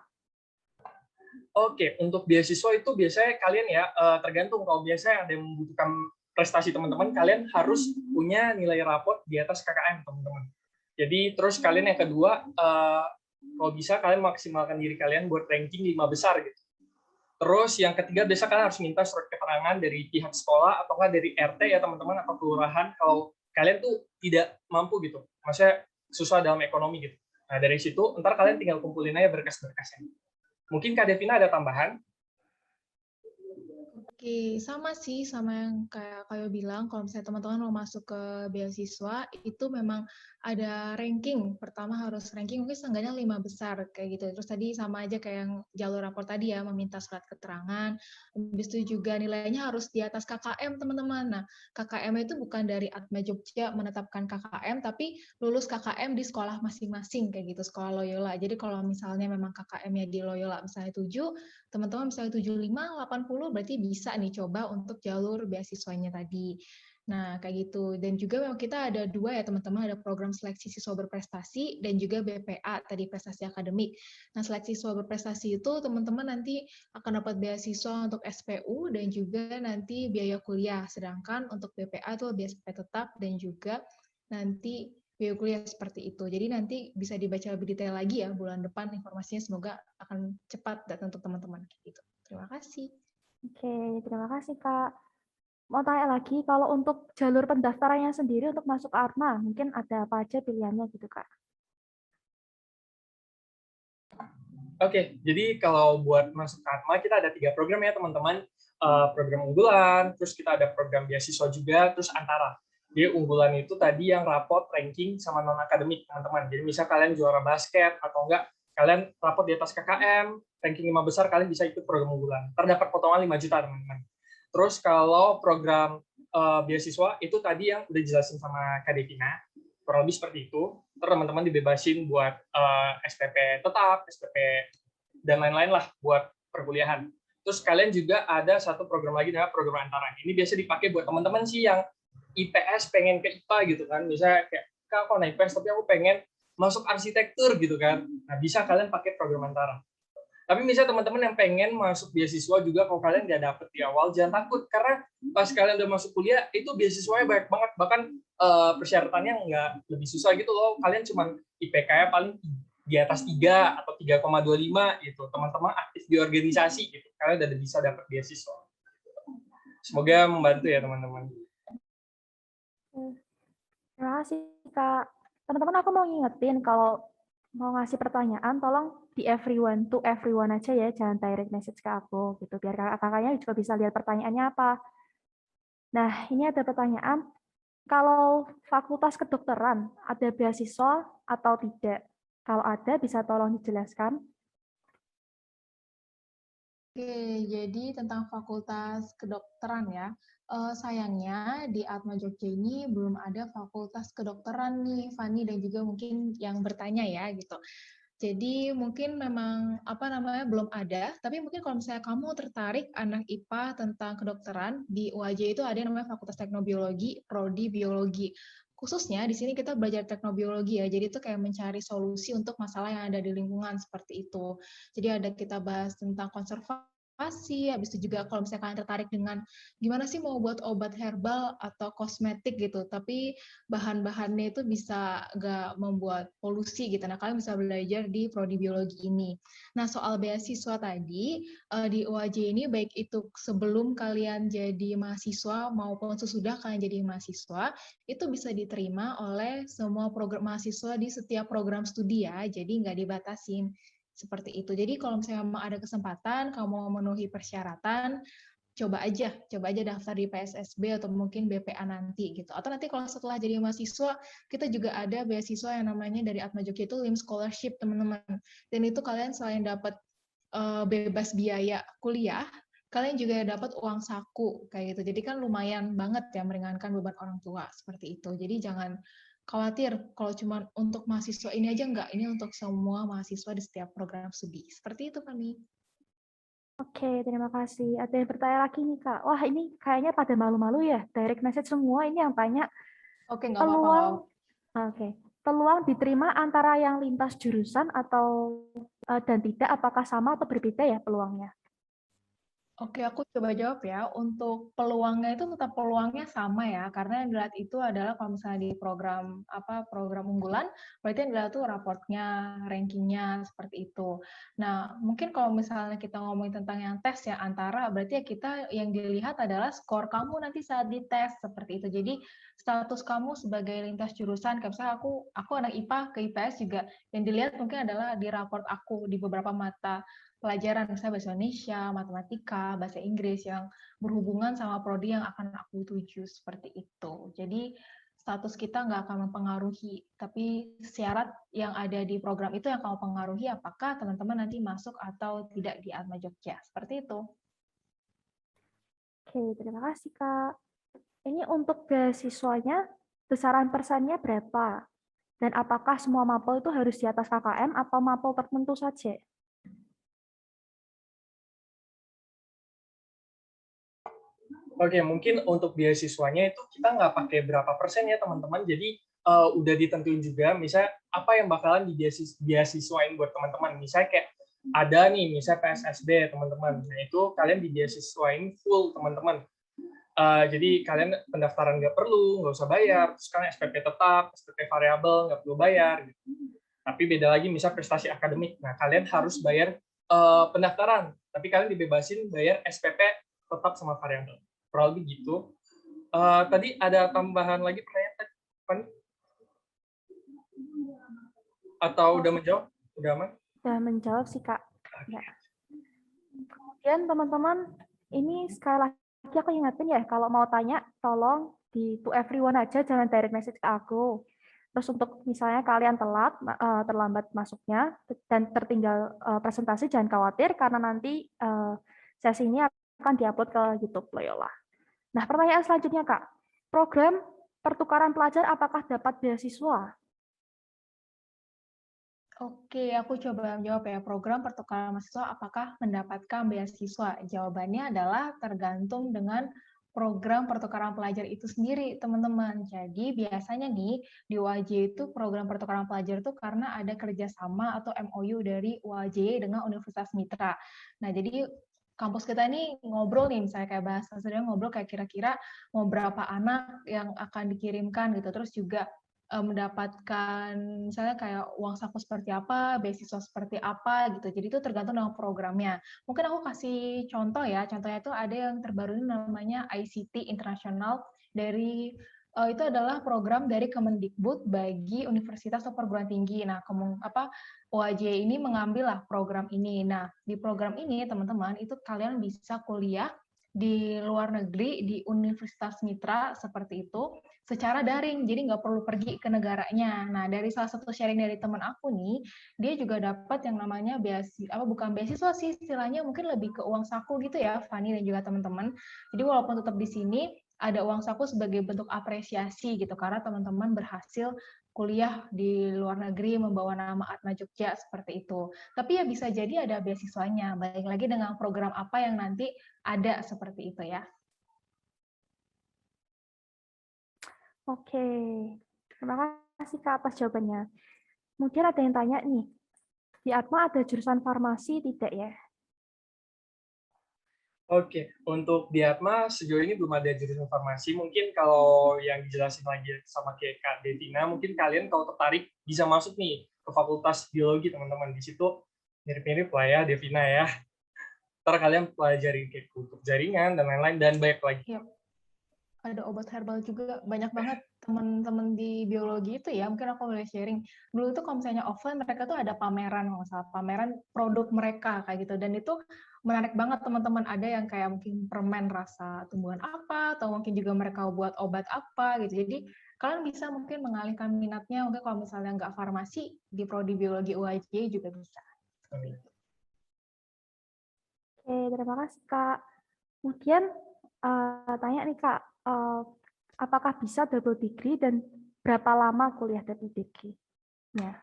Oke, untuk beasiswa itu biasanya kalian ya tergantung. Kalau biasanya ada yang membutuhkan prestasi teman-teman, kalian harus punya nilai raport di atas KKM teman-teman. Jadi terus kalian yang kedua, kalau bisa kalian maksimalkan diri kalian buat ranking 5 besar gitu. Terus yang ketiga biasa kalian harus minta surat keterangan dari pihak sekolah atau enggak dari RT ya teman-teman atau kelurahan kalau kalian tuh tidak mampu gitu. Maksudnya susah dalam ekonomi gitu. Nah, dari situ ntar kalian tinggal kumpulin aja berkas-berkasnya. Mungkin Kak Devina ada tambahan? Oke, sama sih sama yang kayak Kayo bilang, kalau misalnya teman-teman mau masuk ke beasiswa, itu memang ada ranking. Pertama harus ranking mungkin seenggaknya 5 besar kayak gitu. Terus tadi sama aja kayak yang jalur rapor tadi ya, meminta surat keterangan. Habis itu juga nilainya harus di atas KKM, teman-teman. Nah, KKM itu bukan dari Atma Jogja menetapkan KKM, tapi lulus KKM di sekolah masing-masing kayak gitu, sekolah Loyola. Jadi kalau misalnya memang KKM-nya di Loyola misalnya 7, teman-teman misalnya 75, 80 berarti bisa nih coba untuk jalur beasiswanya tadi. Nah, kayak gitu. Dan juga memang kita ada 2 ya teman-teman, ada program seleksi siswa berprestasi dan juga BPA, tadi prestasi akademik. Nah, seleksi siswa berprestasi itu teman-teman nanti akan dapat beasiswa untuk SPU dan juga nanti biaya kuliah. Sedangkan untuk BPA itu biaya tetap dan juga nanti biaya kuliah seperti itu. Jadi nanti bisa dibaca lebih detail lagi ya bulan depan informasinya, semoga akan cepat datang untuk teman-teman gitu. Terima kasih. Oke, terima kasih Kak. Mau tanya lagi, kalau untuk jalur pendaftarannya sendiri untuk masuk Atma, mungkin ada apa aja pilihannya gitu Kak? Oke, jadi kalau buat masuk Atma kita ada 3 program ya teman-teman. Program unggulan, terus kita ada program beasiswa juga, terus antara. Jadi unggulan itu tadi yang raport, ranking, sama non-akademik teman-teman. Jadi misal kalian juara basket atau enggak, kalian raport di atas KKM, ranking 5 besar, kalian bisa ikut program unggulan. Terdapat potongan 5 juta teman-teman. Terus kalau program beasiswa itu tadi yang udah jelasin sama Kak Devina, kurang lebih seperti itu. Terus teman-teman dibebasin buat SPP tetap, SPP dan lain-lain lah buat perkuliahan. Terus kalian juga ada satu program lagi namanya program antara. Ini biasa dipakai buat teman-teman sih yang IPS pengen ke IPA gitu kan. Misalnya kayak, Kak, kok naik IPS tapi aku pengen masuk arsitektur gitu kan. Nah, bisa kalian pakai program antara. Tapi misalnya teman-teman yang pengen masuk beasiswa juga, kalau kalian nggak dapet di awal, jangan takut. Karena pas kalian udah masuk kuliah, itu beasiswanya banyak banget. Bahkan persyaratannya nggak lebih susah gitu loh. Kalian cuma IPK-nya paling di atas 3 atau 3,25 gitu. Teman-teman aktif di organisasi gitu. Kalian udah bisa dapat beasiswa. Semoga membantu ya teman-teman. Terima kasih Kak. Teman-teman aku mau ngingetin kalau mau ngasih pertanyaan, tolong di everyone to everyone aja ya, jangan direct message ke aku gitu, biar kakak-kakaknya juga bisa lihat pertanyaannya apa. Nah, ini ada pertanyaan, kalau fakultas kedokteran ada beasiswa atau tidak? Kalau ada, bisa tolong dijelaskan. Oke, jadi tentang fakultas kedokteran ya. Sayangnya di Atma Jogja ini belum ada fakultas kedokteran nih, Fani dan juga mungkin yang bertanya ya gitu. Jadi mungkin memang belum ada, tapi mungkin kalau misalnya kamu tertarik anak IPA tentang kedokteran, di UAJ itu ada yang namanya Fakultas Teknobiologi, Prodi Biologi. Khususnya di sini kita belajar teknobiologi ya, jadi itu kayak mencari solusi untuk masalah yang ada di lingkungan seperti itu. Jadi ada kita bahas tentang konservasi, habis itu juga kalau misalnya kalian tertarik dengan gimana sih mau buat obat herbal atau kosmetik gitu, tapi bahan-bahannya itu bisa nggak membuat polusi gitu. Nah, kalian bisa belajar di prodi biologi ini. Nah, soal beasiswa tadi, di UAJ ini baik itu sebelum kalian jadi mahasiswa maupun sesudah kalian jadi mahasiswa, itu bisa diterima oleh semua program mahasiswa di setiap program studi ya, jadi nggak dibatasin. Seperti itu. Jadi kalau misalnya memang ada kesempatan, kamu mau memenuhi persyaratan, coba aja daftar di PSSB atau mungkin BPA nanti gitu. Atau nanti kalau setelah jadi mahasiswa, kita juga ada beasiswa yang namanya dari Atma Jogja itu LIM Scholarship, teman-teman. Dan itu kalian selain dapat bebas biaya kuliah, kalian juga dapat uang saku kayak gitu. Jadi kan lumayan banget ya meringankan beban orang tua seperti itu. Jadi jangan khawatir kalau cuma untuk mahasiswa ini aja enggak, ini untuk semua mahasiswa di setiap program studi. Seperti itu, Fani. Oke, terima kasih. Ada yang bertanya lagi nih, Kak. Wah, ini kayaknya pada malu-malu ya. Direct message semua ini yang tanya Oke, nggak apa-apa. peluang. Oke. Peluang diterima antara yang lintas jurusan atau dan tidak, apakah sama atau berbeda ya peluangnya? Oke, aku coba jawab ya. Untuk peluangnya itu tetap peluangnya sama ya, karena yang dilihat itu adalah kalau misalnya di program unggulan, berarti yang dilihat tuh raportnya, rankingnya seperti itu. Nah, mungkin kalau misalnya kita ngomongin tentang yang tes ya antara, berarti ya kita yang dilihat adalah skor kamu nanti saat dites seperti itu. Jadi status kamu sebagai lintas jurusan, kayak misalnya aku anak IPA ke IPS juga, yang dilihat mungkin adalah di raport aku di beberapa mata pelajaran, misalnya bahasa Indonesia, matematika, bahasa Inggris yang berhubungan sama prodi yang akan aku tuju, seperti itu. Jadi status kita nggak akan mempengaruhi, tapi syarat yang ada di program itu yang akan mempengaruhi apakah teman-teman nanti masuk atau tidak di Atma Jogja. Seperti itu. Oke, terima kasih, Kak. Ini untuk beasiswanya, besaran persennya berapa? Dan apakah semua mapel itu harus di atas KKM atau mapel tertentu saja? Oke, mungkin untuk beasiswanya itu kita nggak pakai berapa persen ya teman-teman. Jadi udah ditentuin juga, misalnya apa yang bakalan dibeasiswain buat teman-teman. Misalnya kayak ada nih, misalnya PSSB teman-teman. Nah itu kalian dibeasiswain full teman-teman. Jadi kalian pendaftaran nggak perlu, nggak usah bayar. Terus kalian SPP tetap, SPP variabel nggak perlu bayar. Gitu. Tapi beda lagi, misal prestasi akademik. Nah kalian harus bayar pendaftaran, tapi kalian dibebasin bayar SPP tetap sama variabel. Kurang lebih gitu. Tadi ada tambahan lagi pertanyaan tadi? Atau udah menjawab? Udah aman? Udah menjawab sih, Kak. Ya. Kemudian teman-teman, ini sekali lagi aku ingatin ya, kalau mau tanya, tolong di to everyone aja, jangan direct message ke aku. Terus untuk misalnya kalian terlambat masuknya, dan tertinggal presentasi, jangan khawatir, karena nanti sesi ini akan diupload ke YouTube Loyola. Nah, pertanyaan selanjutnya, Kak. Program pertukaran pelajar apakah dapat beasiswa? Oke, aku coba menjawab ya. Program pertukaran mahasiswa apakah mendapatkan beasiswa? Jawabannya adalah tergantung dengan program pertukaran pelajar itu sendiri, teman-teman. Jadi biasanya nih, di UAJ itu program pertukaran pelajar itu karena ada kerjasama atau MOU dari UAJ dengan Universitas Mitra. Nah, jadi kampus kita ini ngobrol nih, misalnya kayak bahasa sedang ngobrol kayak kira-kira mau berapa anak yang akan dikirimkan gitu. Terus juga mendapatkan misalnya kayak uang saku seperti apa, beasiswa seperti apa gitu. Jadi itu tergantung dengan programnya. Mungkin aku kasih contoh ya. Contohnya itu ada yang terbaru ini namanya ICT Internasional dari itu adalah program dari Kemendikbud bagi universitas atau perguruan tinggi. Nah, UAJ ini mengambil lah program ini. Nah, di program ini teman-teman itu kalian bisa kuliah di luar negeri di Universitas Mitra seperti itu secara daring, jadi nggak perlu pergi ke negaranya. Nah, dari salah satu sharing dari teman aku nih, dia juga dapat yang namanya bukan beasiswa sih, istilahnya mungkin lebih ke uang saku gitu ya, Fani dan juga teman-teman. Jadi walaupun tetap di sini, ada uang saku sebagai bentuk apresiasi gitu, karena teman-teman berhasil kuliah di luar negeri membawa nama Atma Jogja seperti itu. Tapi ya bisa jadi ada beasiswanya, balik lagi dengan program apa yang nanti ada seperti itu ya. Oke, terima kasih Kak atas jawabannya. Kemudian ada yang tanya nih, di Atma ada jurusan farmasi tidak ya? Oke, untuk di Atma sejauh ini belum ada jurusan farmasi. Mungkin kalau yang dijelasin lagi sama kayak Kak Devina, mungkin kalian kalau tertarik bisa masuk nih ke Fakultas Biologi, teman-teman. Di situ mirip-mirip lah ya, Devina ya. Ntar kalian pelajari kayak kultur jaringan dan lain-lain, dan banyak lagi. Yap. Ada obat herbal juga, banyak banget teman-teman di biologi itu ya, mungkin aku boleh sharing. Dulu tuh kalau misalnya offline, mereka tuh ada pameran, kalau nggak salah, pameran produk mereka kayak gitu. Dan itu menarik banget teman-teman, ada yang kayak mungkin permen rasa tumbuhan apa, atau mungkin juga mereka buat obat apa gitu. Jadi kalian bisa mungkin mengalihkan minatnya, mungkin kalau misalnya nggak farmasi, di prodi biologi UAJ juga bisa. Oke, terima kasih Kak. Kemudian tanya nih Kak, apakah bisa double degree dan berapa lama kuliah double degree? Ya.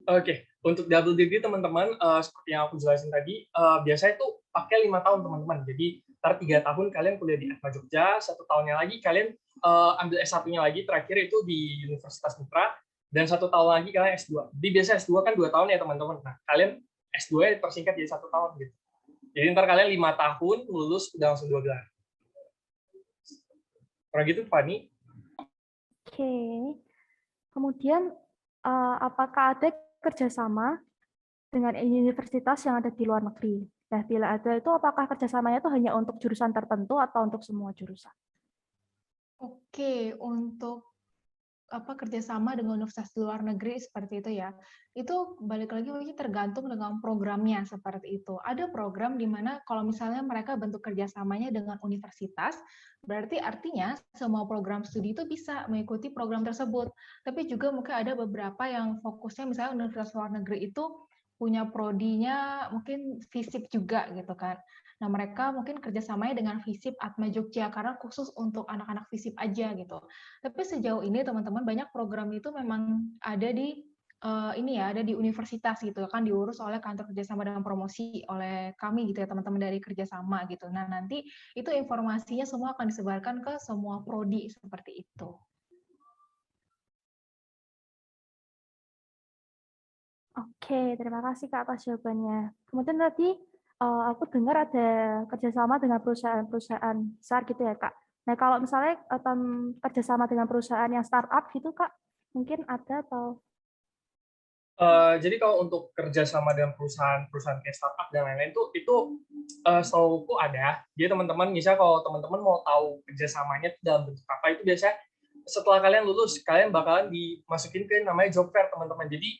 Oke, untuk double degree teman-teman, seperti yang aku jelasin tadi, biasanya tuh pakai 5 tahun teman-teman. Jadi ntar 3 tahun kalian kuliah di Atma Jogja, 1 tahunnya lagi kalian ambil S1-nya lagi, terakhir itu di Universitas Mitra, dan 1 tahun lagi kalian S2. Jadi biasa S2 kan 2 tahun ya teman-teman. Nah, kalian S2 persingkat jadi 1 tahun gitu. Jadi ntar kalian 5 tahun lulus udah langsung 2 gelar. Kurang gitu, Fani. Oke. Kemudian apakah ada kerjasama dengan universitas yang ada di luar negeri? Nah, bila ada itu apakah kerjasamanya itu hanya untuk jurusan tertentu atau untuk semua jurusan? Oke, untuk kerjasama dengan universitas di luar negeri seperti itu ya, itu balik lagi tergantung dengan programnya seperti itu. Ada program di mana kalau misalnya mereka bentuk kerjasamanya dengan universitas, berarti artinya semua program studi itu bisa mengikuti program tersebut. Tapi juga mungkin ada beberapa yang fokusnya misalnya universitas luar negeri itu punya prodinya mungkin FISIP juga gitu kan. Nah, mereka mungkin kerjasamanya dengan FISIP Atma Jogja karena khusus untuk anak-anak FISIP aja gitu. Tapi sejauh ini teman-teman banyak program itu memang ada di ada di universitas gitu kan, diurus oleh kantor kerjasama dan promosi oleh kami gitu ya teman-teman dari kerjasama gitu. Nah nanti itu informasinya semua akan disebarkan ke semua prodi seperti itu. Oke, terima kasih Kak atas jawabannya. Kemudian tadi aku dengar ada kerjasama dengan perusahaan-perusahaan besar gitu ya Kak. Nah kalau misalnya kerjasama dengan perusahaan yang startup gitu Kak, mungkin ada atau? Jadi kalau untuk kerjasama dengan perusahaan kayak startup dan lain-lain itu setahuku ada. Jadi teman-teman, misalnya kalau teman-teman mau tahu kerjasamanya dalam bentuk apa, itu biasanya setelah kalian lulus, kalian bakalan dimasukin ke namanya job fair teman-teman. Jadi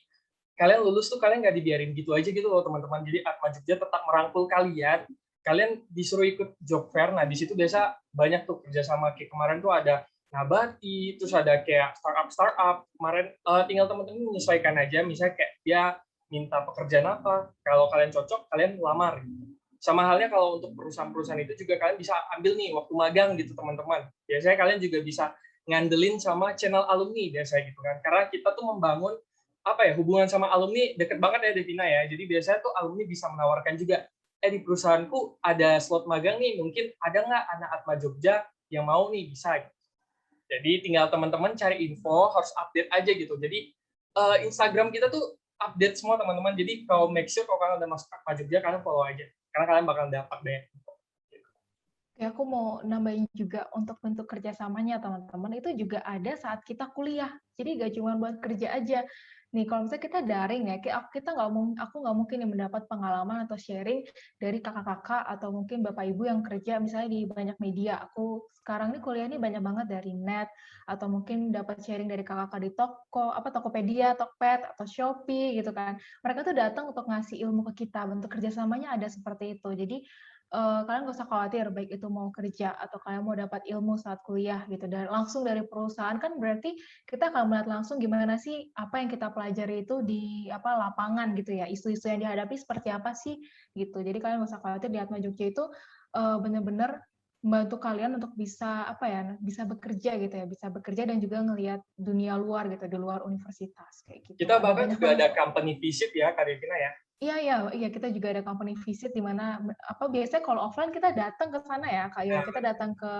kalian lulus tuh kalian nggak dibiarin gitu aja gitu loh teman-teman. Jadi Atma Jogja tetap merangkul kalian. Kalian disuruh ikut job fair. Nah di situ biasa banyak tuh kerjasama, kayak kemarin tuh ada Nabati, terus ada kayak startup kemarin, tinggal teman-teman menyesuaikan aja, misalnya kayak dia minta pekerjaan apa, kalau kalian cocok kalian lamar. Sama halnya kalau untuk perusahaan-perusahaan itu juga kalian bisa ambil nih waktu magang gitu teman-teman. Biasanya kalian juga bisa ngandelin sama channel alumni biasanya gitu kan, karena kita tuh membangun hubungan sama alumni deket banget ya Devina ya. Jadi biasanya tuh alumni bisa menawarkan juga, di perusahaanku ada slot magang nih, mungkin ada nggak anak Atma Jogja yang mau nih, bisa. Jadi tinggal teman-teman cari info, harus update aja gitu. Jadi Instagram kita tuh update semua teman-teman. Jadi kalau make sure kalau kalian udah masuk Atma Jogja, kalian follow aja. Karena kalian bakal dapat banyak info. Ya, aku mau nambahin juga untuk bentuk kerjasamanya teman-teman, itu juga ada saat kita kuliah. Jadi nggak cuma buat kerja aja. Nih, kalau misalnya kita daring ya, aku nggak mungkin yang mendapat pengalaman atau sharing dari kakak-kakak atau mungkin bapak ibu yang kerja misalnya di banyak media. Aku sekarang nih kuliah nih banyak banget dari net atau mungkin dapat sharing dari kakak-kakak di Tokopedia, Tokped atau Shopee gitu kan. Mereka tuh datang untuk ngasih ilmu ke kita. Bentuk kerjasamanya ada seperti itu. Jadi kalian nggak usah khawatir baik itu mau kerja atau kalian mau dapat ilmu saat kuliah gitu, dan langsung dari perusahaan kan berarti kita akan melihat langsung gimana sih apa yang kita pelajari itu di lapangan gitu ya, isu-isu yang dihadapi seperti apa sih gitu. Jadi kalian nggak usah khawatir, di Atma Jogja itu benar-benar membantu kalian untuk bisa apa ya, bisa bekerja gitu ya, bisa bekerja dan juga ngelihat dunia luar gitu, di luar universitas kayak gitu. Kita Ada bahkan banyak juga ada banget. company visit ya, Kak Devina ya. Iya, kita juga ada company visit di mana apa biasanya kalau offline kita datang ke sana ya, kayak kita datang ke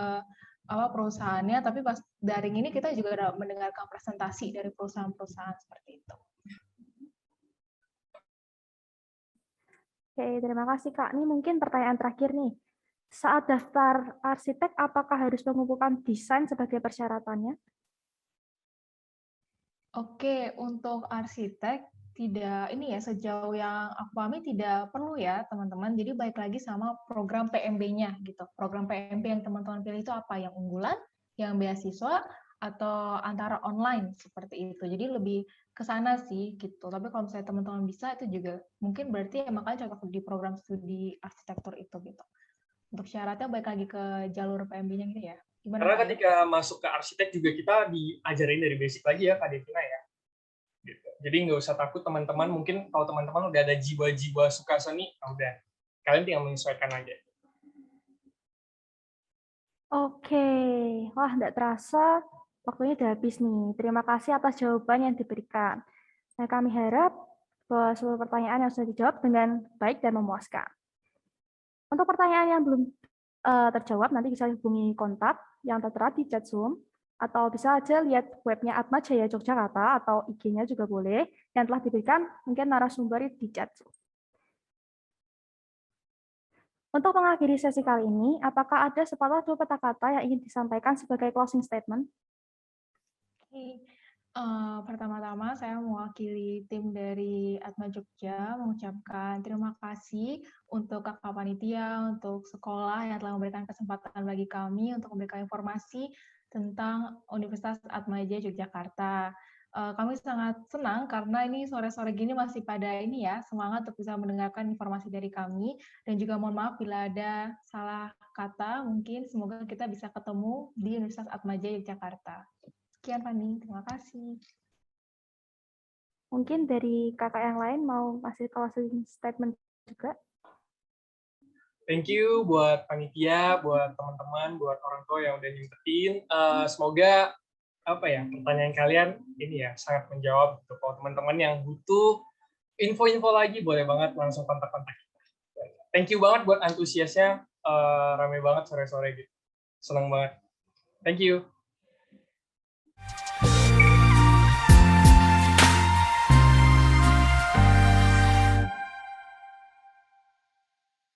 apa perusahaannya, tapi pas daring ini kita juga ada mendengarkan presentasi dari perusahaan-perusahaan seperti itu. Oke, terima kasih Kak. Ini mungkin pertanyaan terakhir nih. Saat daftar arsitek, apakah harus mengumpulkan desain sebagai persyaratannya? Oke, untuk arsitek tidak ini ya sejauh yang aku pahami tidak perlu ya teman-teman. Jadi baik lagi sama program PMB-nya gitu. Program PMB yang teman-teman pilih itu apa? Yang unggulan, yang beasiswa, atau antara online seperti itu. Jadi lebih ke sana sih gitu. Tapi kalau misalnya teman-teman bisa itu juga mungkin berarti ya makanya cocok di program studi arsitektur itu gitu. Untuk syaratnya baik lagi ke jalur PMB-nya gitu ya. Gimana Karena Kak? ketika masuk ke arsitek juga kita diajarin dari basic lagi ya, Kak Devina ya. Gitu. Jadi nggak usah takut teman-teman, mungkin kalau teman-teman udah ada jiwa-jiwa suka seni, udah kalian tinggal menyesuaikan aja. Oke, wah nggak terasa waktunya udah habis nih. Terima kasih atas jawaban yang diberikan. Nah, kami harap bahwa seluruh pertanyaan yang sudah dijawab dengan baik dan memuaskan. Untuk pertanyaan yang belum terjawab, nanti bisa hubungi kontak yang tertera di chat Zoom, atau bisa aja lihat webnya Atma Jaya Yogyakarta, atau IG-nya juga boleh, yang telah diberikan mungkin narasumber di chat Zoom. Untuk mengakhiri sesi kali ini, apakah ada sepatah dua kata-kata yang ingin disampaikan sebagai closing statement? Oke. Pertama-tama saya mewakili tim dari Atma Jogja mengucapkan terima kasih untuk kakak panitia, untuk sekolah yang telah memberikan kesempatan bagi kami untuk memberikan informasi tentang Universitas Atma Jaya Yogyakarta. Kami sangat senang karena ini sore-sore gini masih pada ini ya, semangat untuk bisa mendengarkan informasi dari kami, dan juga mohon maaf bila ada salah kata, mungkin semoga kita bisa ketemu di Universitas Atma Jaya Yogyakarta. Sekian, Fani. Terima kasih. Mungkin dari kakak yang lain mau kasih closing statement juga? Thank you buat panitia, buat teman-teman, buat orang tua yang udah nyempetin. Semoga apa ya pertanyaan kalian ini ya sangat menjawab. Untuk kalau teman-teman yang butuh info-info lagi boleh banget langsung kontak-kontak kita. Thank you banget buat antusiasnya, rame banget sore-sore gitu. Senang banget. Thank you.